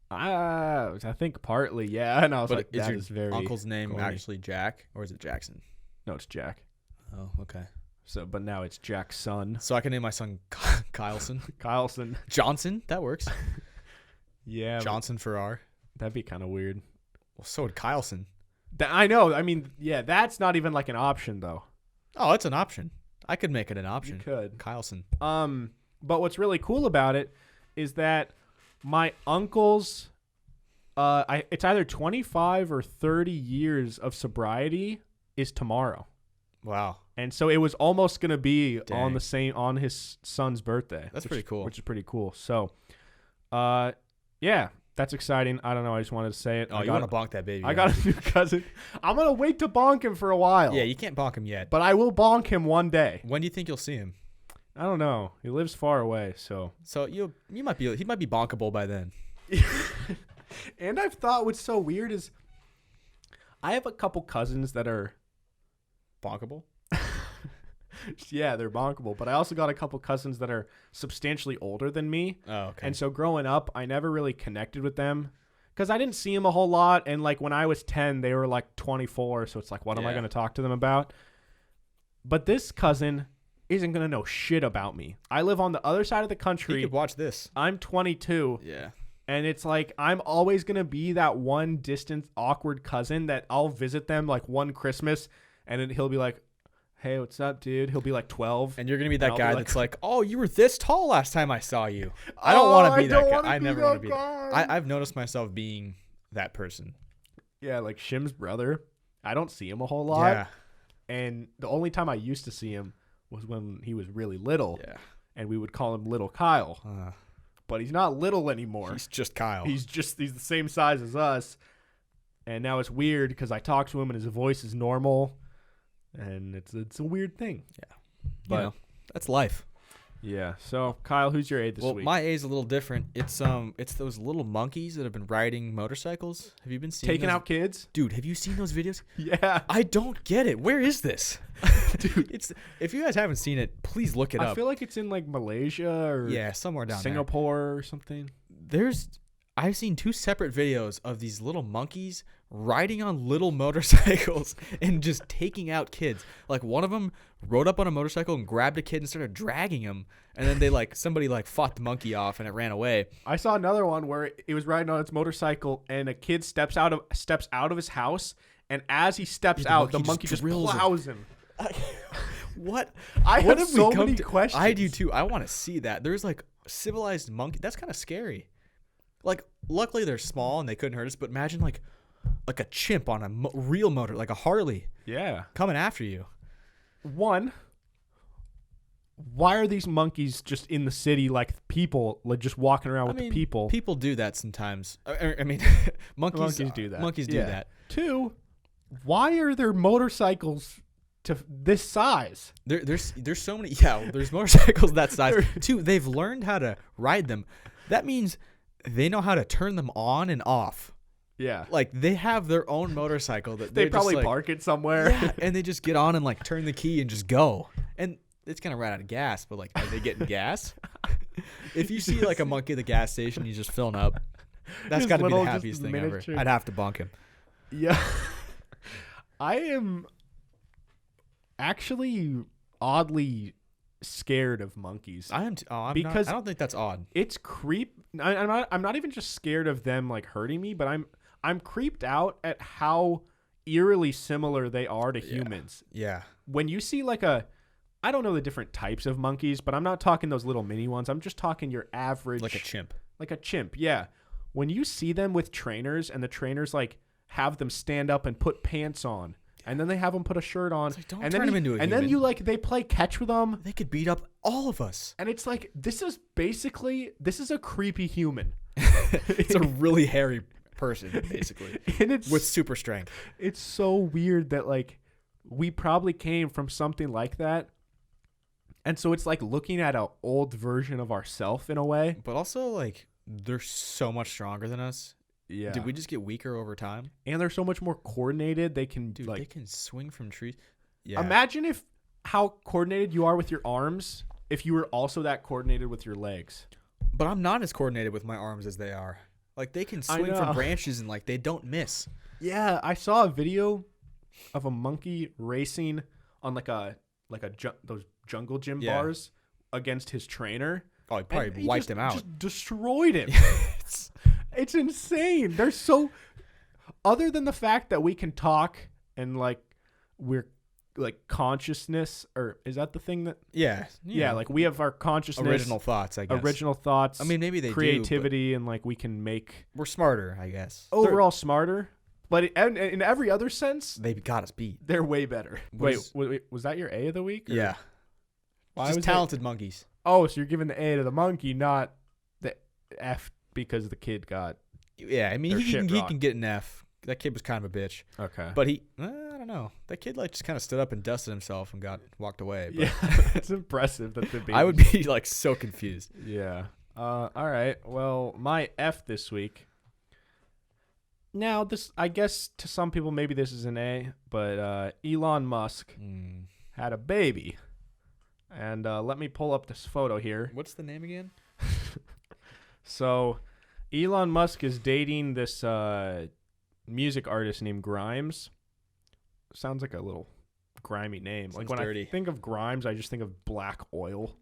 I think partly, yeah. And I was like, is that your is very uncle's name corny. actually Jack, or is it Jackson? No, it's Jack. Oh, okay. So, but now it's Jack's son. So I can name my son Kyleson. Kyleson. Johnson, that works. Yeah. Johnson Farrar. That'd be kind of weird. Well, so would Kyleson. I know. I mean, yeah, that's not even like an option, though. Oh, it's an option. I could make it an option. You could. Kyleson. But what's really cool about it is that my uncle's, it's either 25 or 30 years of sobriety is tomorrow. Wow. And so it was almost going to be Dang. on his son's birthday. That's pretty cool. Which is pretty cool. So, yeah, that's exciting. I don't know. I just wanted to say it. Oh, you want to bonk that baby. I got a new cousin. I'm going to wait to bonk him for a while. Yeah, you can't bonk him yet. But I will bonk him one day. When do you think you'll see him? I don't know. He lives far away, so. So he might be bonkable by then. And I've thought what's so weird is I have a couple cousins that are Bonkable? yeah, they're bonkable, but I also got a couple cousins that are substantially older than me. Oh, okay. And so growing up, I never really connected with them because I didn't see them a whole lot. And like when I was 10, they were like 24. So it's like, what am I going to talk to them about? But this cousin isn't going to know shit about me. I live on the other side of the country. You could watch this. I'm 22. Yeah. And it's like, I'm always going to be that one distant, awkward cousin that I'll visit them like one Christmas. And then he'll be like, hey, what's up, dude? He'll be like 12. And you're going to be that I'll guy be like, that's like, oh, you were this tall last time I saw you. I don't want to be that guy. I never want to be that. I've noticed myself being that person. Yeah, like Shim's brother. I don't see him a whole lot. Yeah. And the only time I used to see him was when he was really little. Yeah. And we would call him Little Kyle. But he's not little anymore. He's just Kyle. He's the same size as us. And now it's weird because I talk to him and his voice is normal. And it's a weird thing. Yeah. But that's life. yeah. So Kyle, who's your A this week? Well, my A is a little different. It's those little monkeys that have been riding motorcycles. Have you been seeing Taking those? out kids? Dude, have you seen those videos? Yeah. I don't get it. Where is this? Dude, if you guys haven't seen it, please look it up. I feel like it's in like Malaysia or somewhere down Singapore or something. I've seen 2 separate videos of these little monkeys riding on little motorcycles and just taking out kids. Like one of them rode up on a motorcycle and grabbed a kid and started dragging him. And then somebody fought the monkey off and it ran away. I saw another one where it was riding on its motorcycle and a kid steps out of his house, and as he steps out, the monkey just plows him. What? I what have so many questions. I do too. I want to see that. There's civilized monkey. That's kind of scary. Luckily they're small and they couldn't hurt us. But imagine like a chimp on a real motor, like a Harley. Yeah. Coming after you. One, why are these monkeys just in the city like people, like just walking around with the people? People do that sometimes. I mean, monkeys do that. Monkeys do that. Two, why are there motorcycles to this size? There's so many. Yeah, there's motorcycles that size. Two, they've learned how to ride them. That means they know how to turn them on and off. Yeah. Like they have their own motorcycle that they probably park it somewhere. Yeah, and they just get on and turn the key and just go. And it's gonna run out of gas, but are they getting gas? If you see a monkey at the gas station, he's just filling up. That's got to be the happiest thing ever. I'd have to bonk him. Yeah. I am actually oddly scared of monkeys. I am I don't think that's odd. It's I'm not even just scared of them hurting me, but I'm creeped out at how eerily similar they are to humans. Yeah. When you see I don't know the different types of monkeys, but I'm not talking those little mini ones. I'm just talking your average. Like a chimp. Like a chimp, yeah. When you see them with trainers and the trainers have them stand up and put pants on, and then they have them put a shirt on, don't and turn them into a human. then you they play catch with them. They could beat up all of us. And it's this is a creepy human. It's a really hairy person, basically. And it's with super strength. It's so weird that we probably came from something like that. And so it's looking at an old version of ourself in a way. But also they're so much stronger than us. Yeah. Did we just get weaker over time? And they're so much more coordinated. They can Dude, like they can swing from trees. Yeah. imagine how coordinated you are with your arms if you were also that coordinated with your legs. But I'm not as coordinated with my arms as they are. Like they can swing from branches and like they don't miss. Yeah, I saw a video of a monkey racing on those jungle gym bars against his trainer. Oh, he probably wiped him out. Just destroyed him. It's insane. They're so. Other than the fact that we can talk and like we're like consciousness, or is that the thing that? Yeah. Yeah, like we have our consciousness, original thoughts. I guess original thoughts. I mean, maybe they creativity, and like we can make. We're smarter, I guess. Overall smarter, but in every other sense, they got us beat. They're way better. Wait, was that your A of the week? Or? Yeah. Why just talented monkeys. Oh, so you're giving the A to the monkey, not the F because the kid got. Yeah, I mean he can get an F. That kid was kind of a bitch. Okay. But I don't know. That kid like just kind of stood up and dusted himself and walked away. But yeah, it's impressive that the baby. I would be like so confused. Yeah. All right. Well, my F this week. Now this, I guess, to some people maybe this is an A, but Elon Musk had a baby, and let me pull up this photo here. What's the name again? So, Elon Musk is dating this music artist named Grimes. Sounds like a little grimy name. Sounds like when dirty. I think of Grimes, I just think of black oil.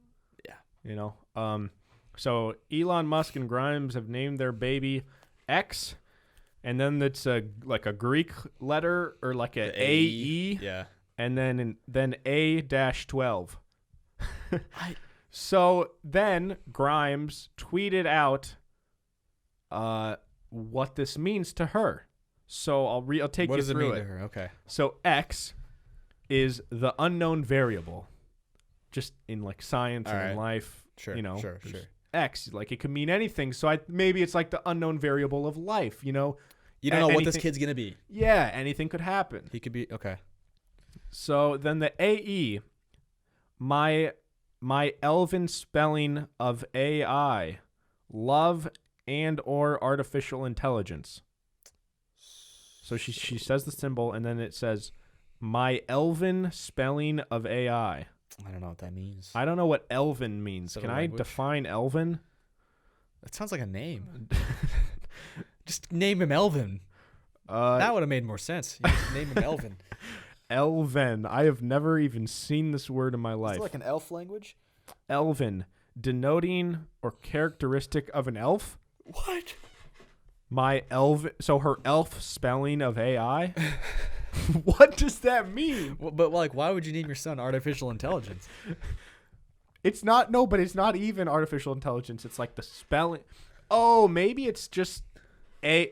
Yeah. You know. So Elon Musk and Grimes have named their baby X, and then it's a Greek letter or like a AE. Yeah. And then A-12. So then Grimes tweeted out what this means to her. So I'll take what you does through it mean it. to her? Okay. So X is the unknown variable, just in like science and in life. Sure. You know, Sure. X, like it could mean anything. So maybe it's like the unknown variable of life. You know, you don't know what this kid's gonna be. Yeah, anything could happen. He could be okay. So then the AE, my elven spelling of AI, love and or artificial intelligence. So she says the symbol, and then it says, my elven spelling of AI. I don't know what that means. I don't know what elven means. Is that Can a I language? define elven? That sounds like a name. Just name him Elvin. That That would have made more sense. You just name him Elvin. Elven. I have never even seen this word in my life. Is it like an elf language? Elven, denoting or characteristic of an elf. What? So her elf spelling of AI. What does that mean? Well, but like, why would you name your son artificial intelligence? But it's not even artificial intelligence. It's like the spelling. Oh, maybe it's just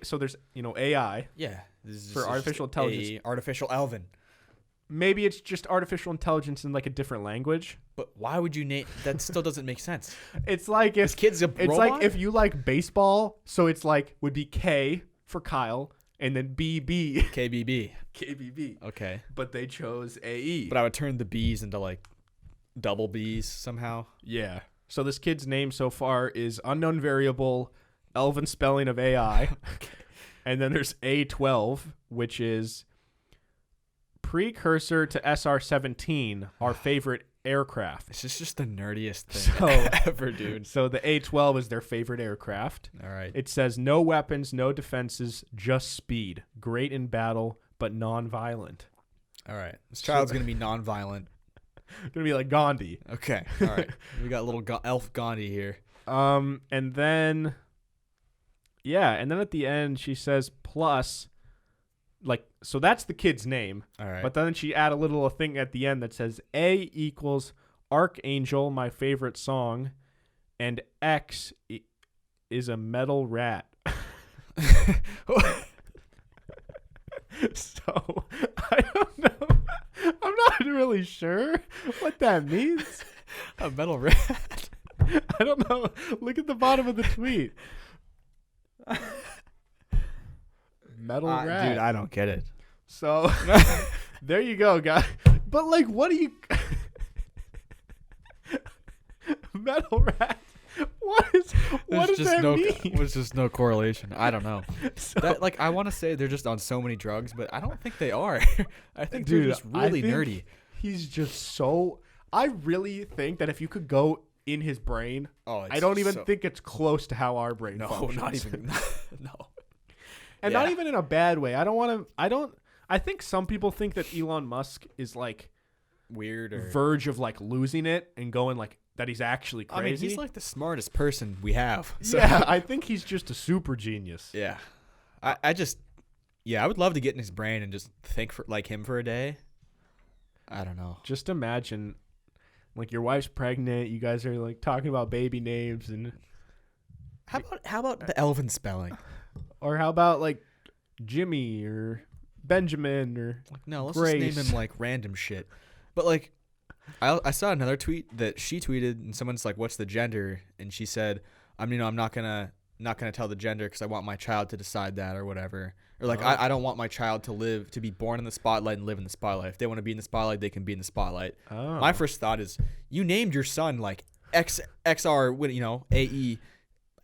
so there's, AI. Yeah. This is For artificial intelligence. Artificial Elvin. Maybe it's just artificial intelligence in like a different language. But why would you name that? Still doesn't make sense. It's like if This kid's a it's robot? like if you like baseball, so it's like would be K for Kyle and then BB. KBB. KBB. Okay. But they chose AE. But I would turn the B's into like double B's somehow. Yeah. So this kid's name so far is unknown variable, elven spelling of AI. Okay. And then there's A12, which is precursor to SR-17, our favorite aircraft. This is just the nerdiest thing So- ever, dude. So the A12 is their favorite aircraft. All right. It says no weapons, no defenses, just speed. Great in battle, but non-violent. All right. This child's going to be non-violent. Gonna be like Gandhi. Okay. All right. We got little elf Gandhi here. And then at the end she says plus, like, so that's the kid's name. All right. But then she add a little thing at the end that says A equals Archangel, my favorite song, and X is a metal rat. So I don't know. I'm not really sure what that means. A metal rat. I don't know. Look at the bottom of the tweet. Metal rat. Dude, I don't get it. So there you go, guys. But like, what do you? Metal rat. What is? What does that mean? There's just no correlation. I don't know. So, That like I want to say they're just on so many drugs, but I don't think they are. I think dude, they're just really nerdy. He's just so. I really think that if you could go in his brain, Oh, I don't even think it's close to how our brain no, functions. not even no. And not even in a bad way. I think some people think that Elon Musk is like Weird or verge of like losing it and going like that he's actually crazy. I mean, he's like the smartest person we have. So. Yeah, I think he's just a super genius. Yeah. I would love to get in his brain and just think like him for a day. I don't know. Just imagine like your wife's pregnant, you guys are like talking about baby names and How about the Elven spelling? or how about like Jimmy or Benjamin or Like, no, let's Grace. just name him like random shit. But like, I saw another tweet that she tweeted, and someone's like, "What's the gender?" And she said, I'm not gonna tell the gender because I want my child to decide that or whatever. Or like, I don't want my child to be born in the spotlight and live in the spotlight. If they want to be in the spotlight, they can be in the spotlight. Oh. My first thought is, you named your son like XR, AE.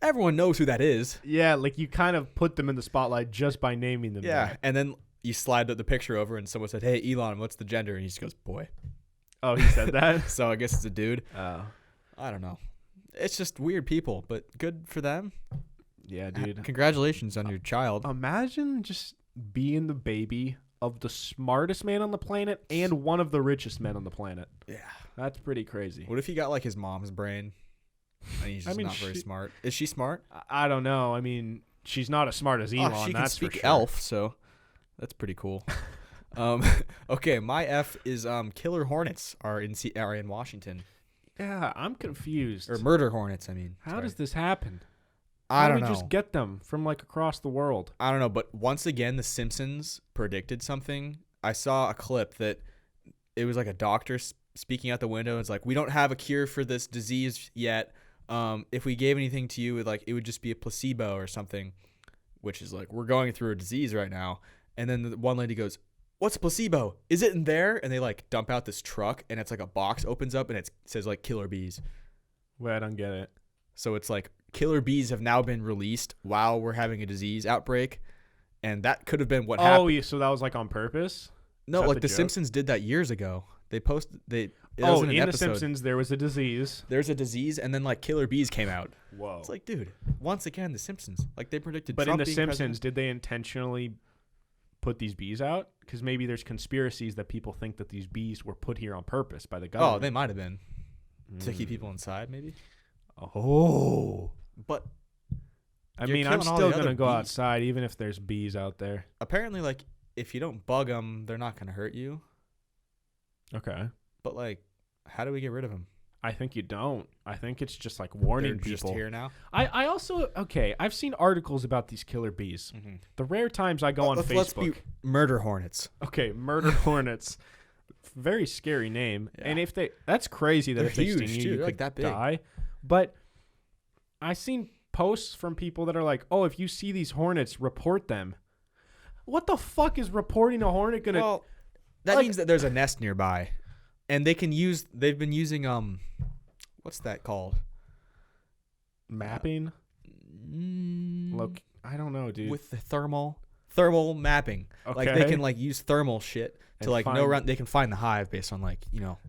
Everyone knows who that is. Yeah, like you kind of put them in the spotlight just by naming them. Yeah, that. and then you slide the picture over, and someone said, "Hey, Elon, what's the gender?" And he just goes, "Boy." Oh, he said that? So I guess it's a dude. Oh. I don't know. It's just weird people, but good for them. Yeah, dude. Congratulations on your child. Imagine just being the baby of the smartest man on the planet and one of the richest men on the planet. Yeah. That's pretty crazy. What if he got like his mom's brain? And he's just not very smart. Is she smart? I don't know. I mean, she's not as smart as Elon. She can that's speak for sure. elf, so that's pretty cool. Okay, my F is killer hornets are in Washington. Yeah, I'm confused. Or murder hornets, I mean. How does this happen? I don't How do know. we just get them from like across the world? I don't know, but once again, The Simpsons predicted something. I saw a clip that it was like a doctor speaking out the window. It's like, we don't have a cure for this disease yet. If we gave anything to you, it would just be a placebo or something, which is like, we're going through a disease right now. And then the one lady goes, "What's a placebo? Is it in there?" And they like dump out this truck, and it's like a box opens up, and it says like killer bees. Wait, I don't get it. So it's like killer bees have now been released while we're having a disease outbreak, and that could have been what happened. Oh, yeah, so that was like on purpose? No, that like the The joke? Simpsons did that years ago. It was in an The episode. Simpsons, there was a disease. There's a disease, and then like killer bees came out. Whoa. It's like, dude, once again, The Simpsons. Like they predicted. But Trump in The being Simpsons, president. did they intentionally put these bees out? Because maybe there's conspiracies that people think that these bees were put here on purpose by the government. Oh, they might have been to keep people inside, maybe. Oh. But I You're mean, I'm killing all still the going to other go bees. outside even if there's bees out there. apparently, like if you don't bug them, they're not gonna hurt you. Okay. But like, how do we get rid of them? I think you don't. I think it's just like warning They're people. just here now. I also, okay, I've seen articles about these killer bees. Mm-hmm. The rare times I go on Facebook. Let's be murder hornets. Okay, murder hornets. Very scary name. Yeah. And if that's crazy that They're if they sting huge, you, too. you They're, could like, that big. die. But I seen posts from people that are like, "Oh, if you see these hornets, report them." What the fuck is reporting a hornet gonna? Well, that like- means that there's a nest nearby, and they've been using what's that called? Mapping? Look, I don't know, dude. With the thermal mapping. Like they Okay. can like use thermal shit to And like know find- around. They can find the hive based on like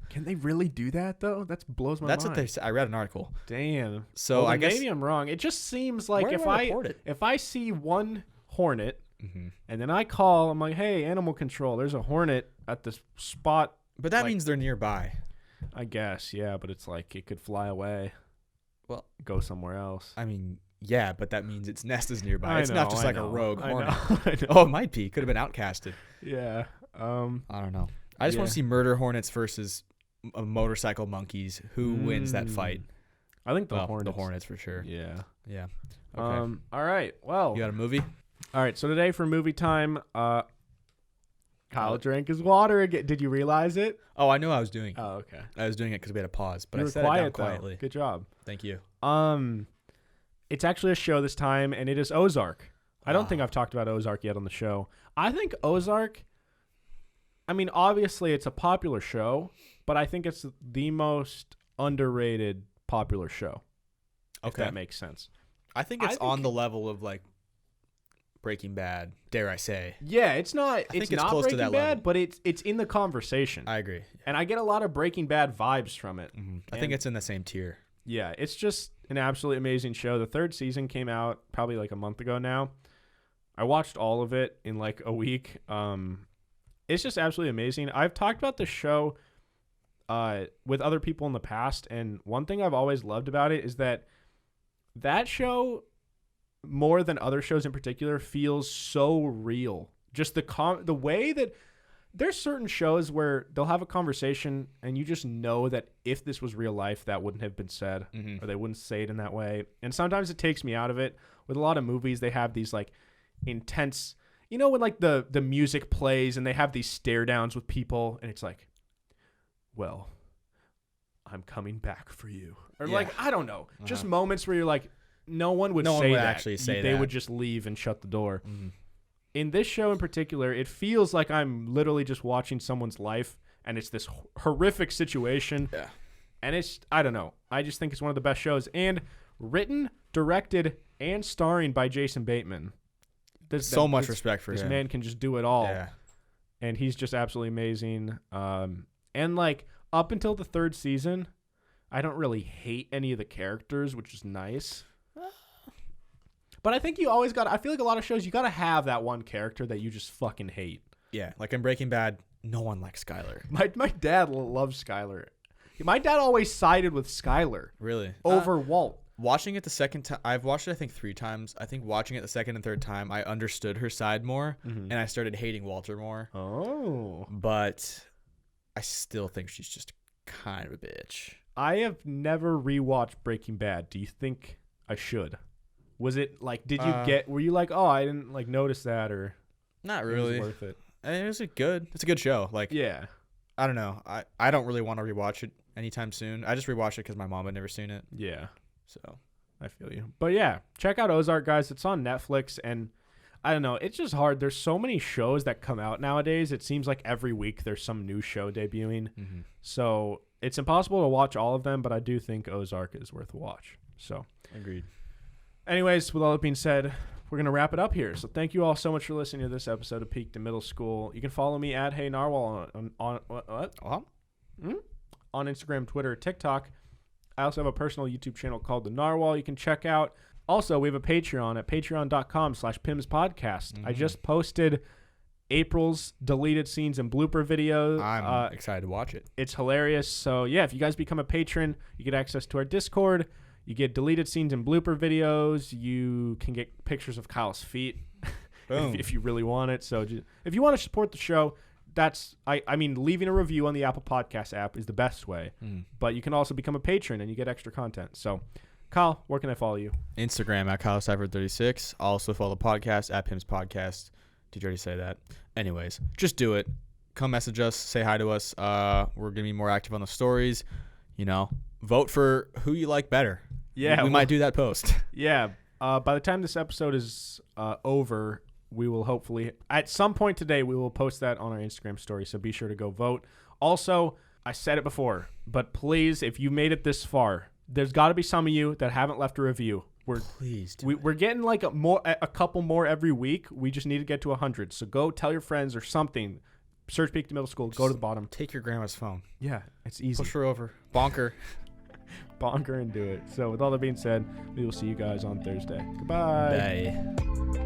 Can they really do that though? That blows my that's mind. what they said. I read an article. Damn. So Well, I then guess maybe I'm wrong. It just seems like where do I report it? if I see one hornet Mm-hmm. and then I call, I'm like, "Hey, animal control, there's a hornet at this spot." But that Like- means they're nearby. I guess, yeah, but it's like it could fly away. Well, go somewhere else. I mean, yeah, but that means its nest is nearby. I It's not just know, like I a know, rogue I hornet. know, I know. Oh, it might be. Could have been outcasted. Yeah. I don't know. I just want Yeah. to see murder hornets versus motorcycle monkeys. Who wins that fight? I think the Well, hornets. The hornets for sure. Yeah. Yeah. Okay. All right. Well. You got a movie? All right. So today for movie time, Kyle drank his water again. Did you realize it? Oh, I knew I was doing it. Oh, okay. I was doing it because we had a pause, but You I were said it quiet down though. quietly. Good job. Thank you. It's actually a show this time, and it is Ozark. I don't Ah. think I've talked about Ozark yet on the show. I think Ozark, I mean, obviously it's a popular show, but I think it's the most underrated popular show. if that makes sense. I think it's on the level of like Breaking Bad, dare I say. Yeah, it's not think it's not close to Breaking that Bad, level. but it's in the conversation. I agree. And I get a lot of Breaking Bad vibes from it. I think it's in the same tier. Yeah, it's just an absolutely amazing show. The 3rd season came out probably like a month ago now. I watched all of it in like a week. It's just absolutely amazing. I've talked about the show with other people in the past, and one thing I've always loved about it is that show, more than other shows in particular, feels so real. Just the way that there's certain shows where they'll have a conversation and you just know that if this was real life, that wouldn't have been said, or they wouldn't say it in that way. And sometimes it takes me out of it. With a lot of movies, they have these like intense, you know, when like the music plays and they have these stare downs with people and it's like, well, I'm coming back for you. Or like, I don't know, just moments where you're like, no one would say that. Actually say they that. would just leave and shut the door. In this show in particular, it feels like I'm literally just watching someone's life, and it's this horrific situation. Yeah. And it's, I don't know, I just think it's one of the best shows. And written, directed, and starring by Jason Bateman. So much respect for this him. This man can just do it all. Yeah. And he's just absolutely amazing. And like up until the 3rd season, I don't really hate any of the characters, which is nice. But I think you always I feel like a lot of shows, you got to have that one character that you just fucking hate. Yeah, like in Breaking Bad, no one likes Skyler. My dad loves Skyler. My dad always sided with Skyler. Really? Over Walt. Watching it the second time, I've watched it I think 3 times. I think watching it the second and third time, I understood her side more, and I started hating Walter more. Oh. But I still think she's just kind of a bitch. I have never rewatched Breaking Bad. Do you think I should? Was it like, were you like, oh, I didn't like notice that, or not really? It was worth it. I mean, it's a good show. Like, yeah, I don't know. I don't really want to rewatch it anytime soon. I just rewatched it because my mom had never seen it. Yeah, so I feel you. But yeah, check out Ozark, guys. It's on Netflix, and I don't know. It's just hard. There's so many shows that come out nowadays. It seems like every week there's some new show debuting. So it's impossible to watch all of them, but I do think Ozark is worth a watch. So agreed. Anyways, with all that being said, we're going to wrap it up here. So thank you all so much for listening to this episode of Peak to Middle School. You can follow me at Hey Narwhal on Instagram, Twitter, TikTok. I also have a personal YouTube channel called The Narwhal you can check out. Also, we have a Patreon at patreon.com/PIMS podcast. I just posted April's deleted scenes and blooper video. I'm excited to watch it. It's hilarious. So yeah, if you guys become a patron, you get access to our Discord. You get deleted scenes and blooper videos. You can get pictures of Kyle's feet if you really want it. So if you want to support the show, I mean, leaving a review on the Apple Podcast app is the best way. But you can also become a patron and you get extra content. So, Kyle, where can I follow you? Instagram at KyleCypher36. Also follow the podcast at PIMS Podcast. Did you already say that? Anyways, just do it. Come message us. Say hi to us. We're going to be more active on the stories. You know, vote for who you like better. Yeah, we might do that post. Yeah. By the time this episode is over, we will hopefully, at some point today, we will post that on our Instagram story. So be sure to go vote. Also, I said it before, but please, if you made it this far, there's got to be some of you that haven't left a review. We're getting like a couple more every week. We just need to get to 100. So go tell your friends or something. Search Peak to Middle School. Go to the bottom. Take your grandma's phone. Yeah, it's easy. Push her over. Bonker. Bonker and do it. So with all that being said, we will see you guys on Thursday. Goodbye. Bye.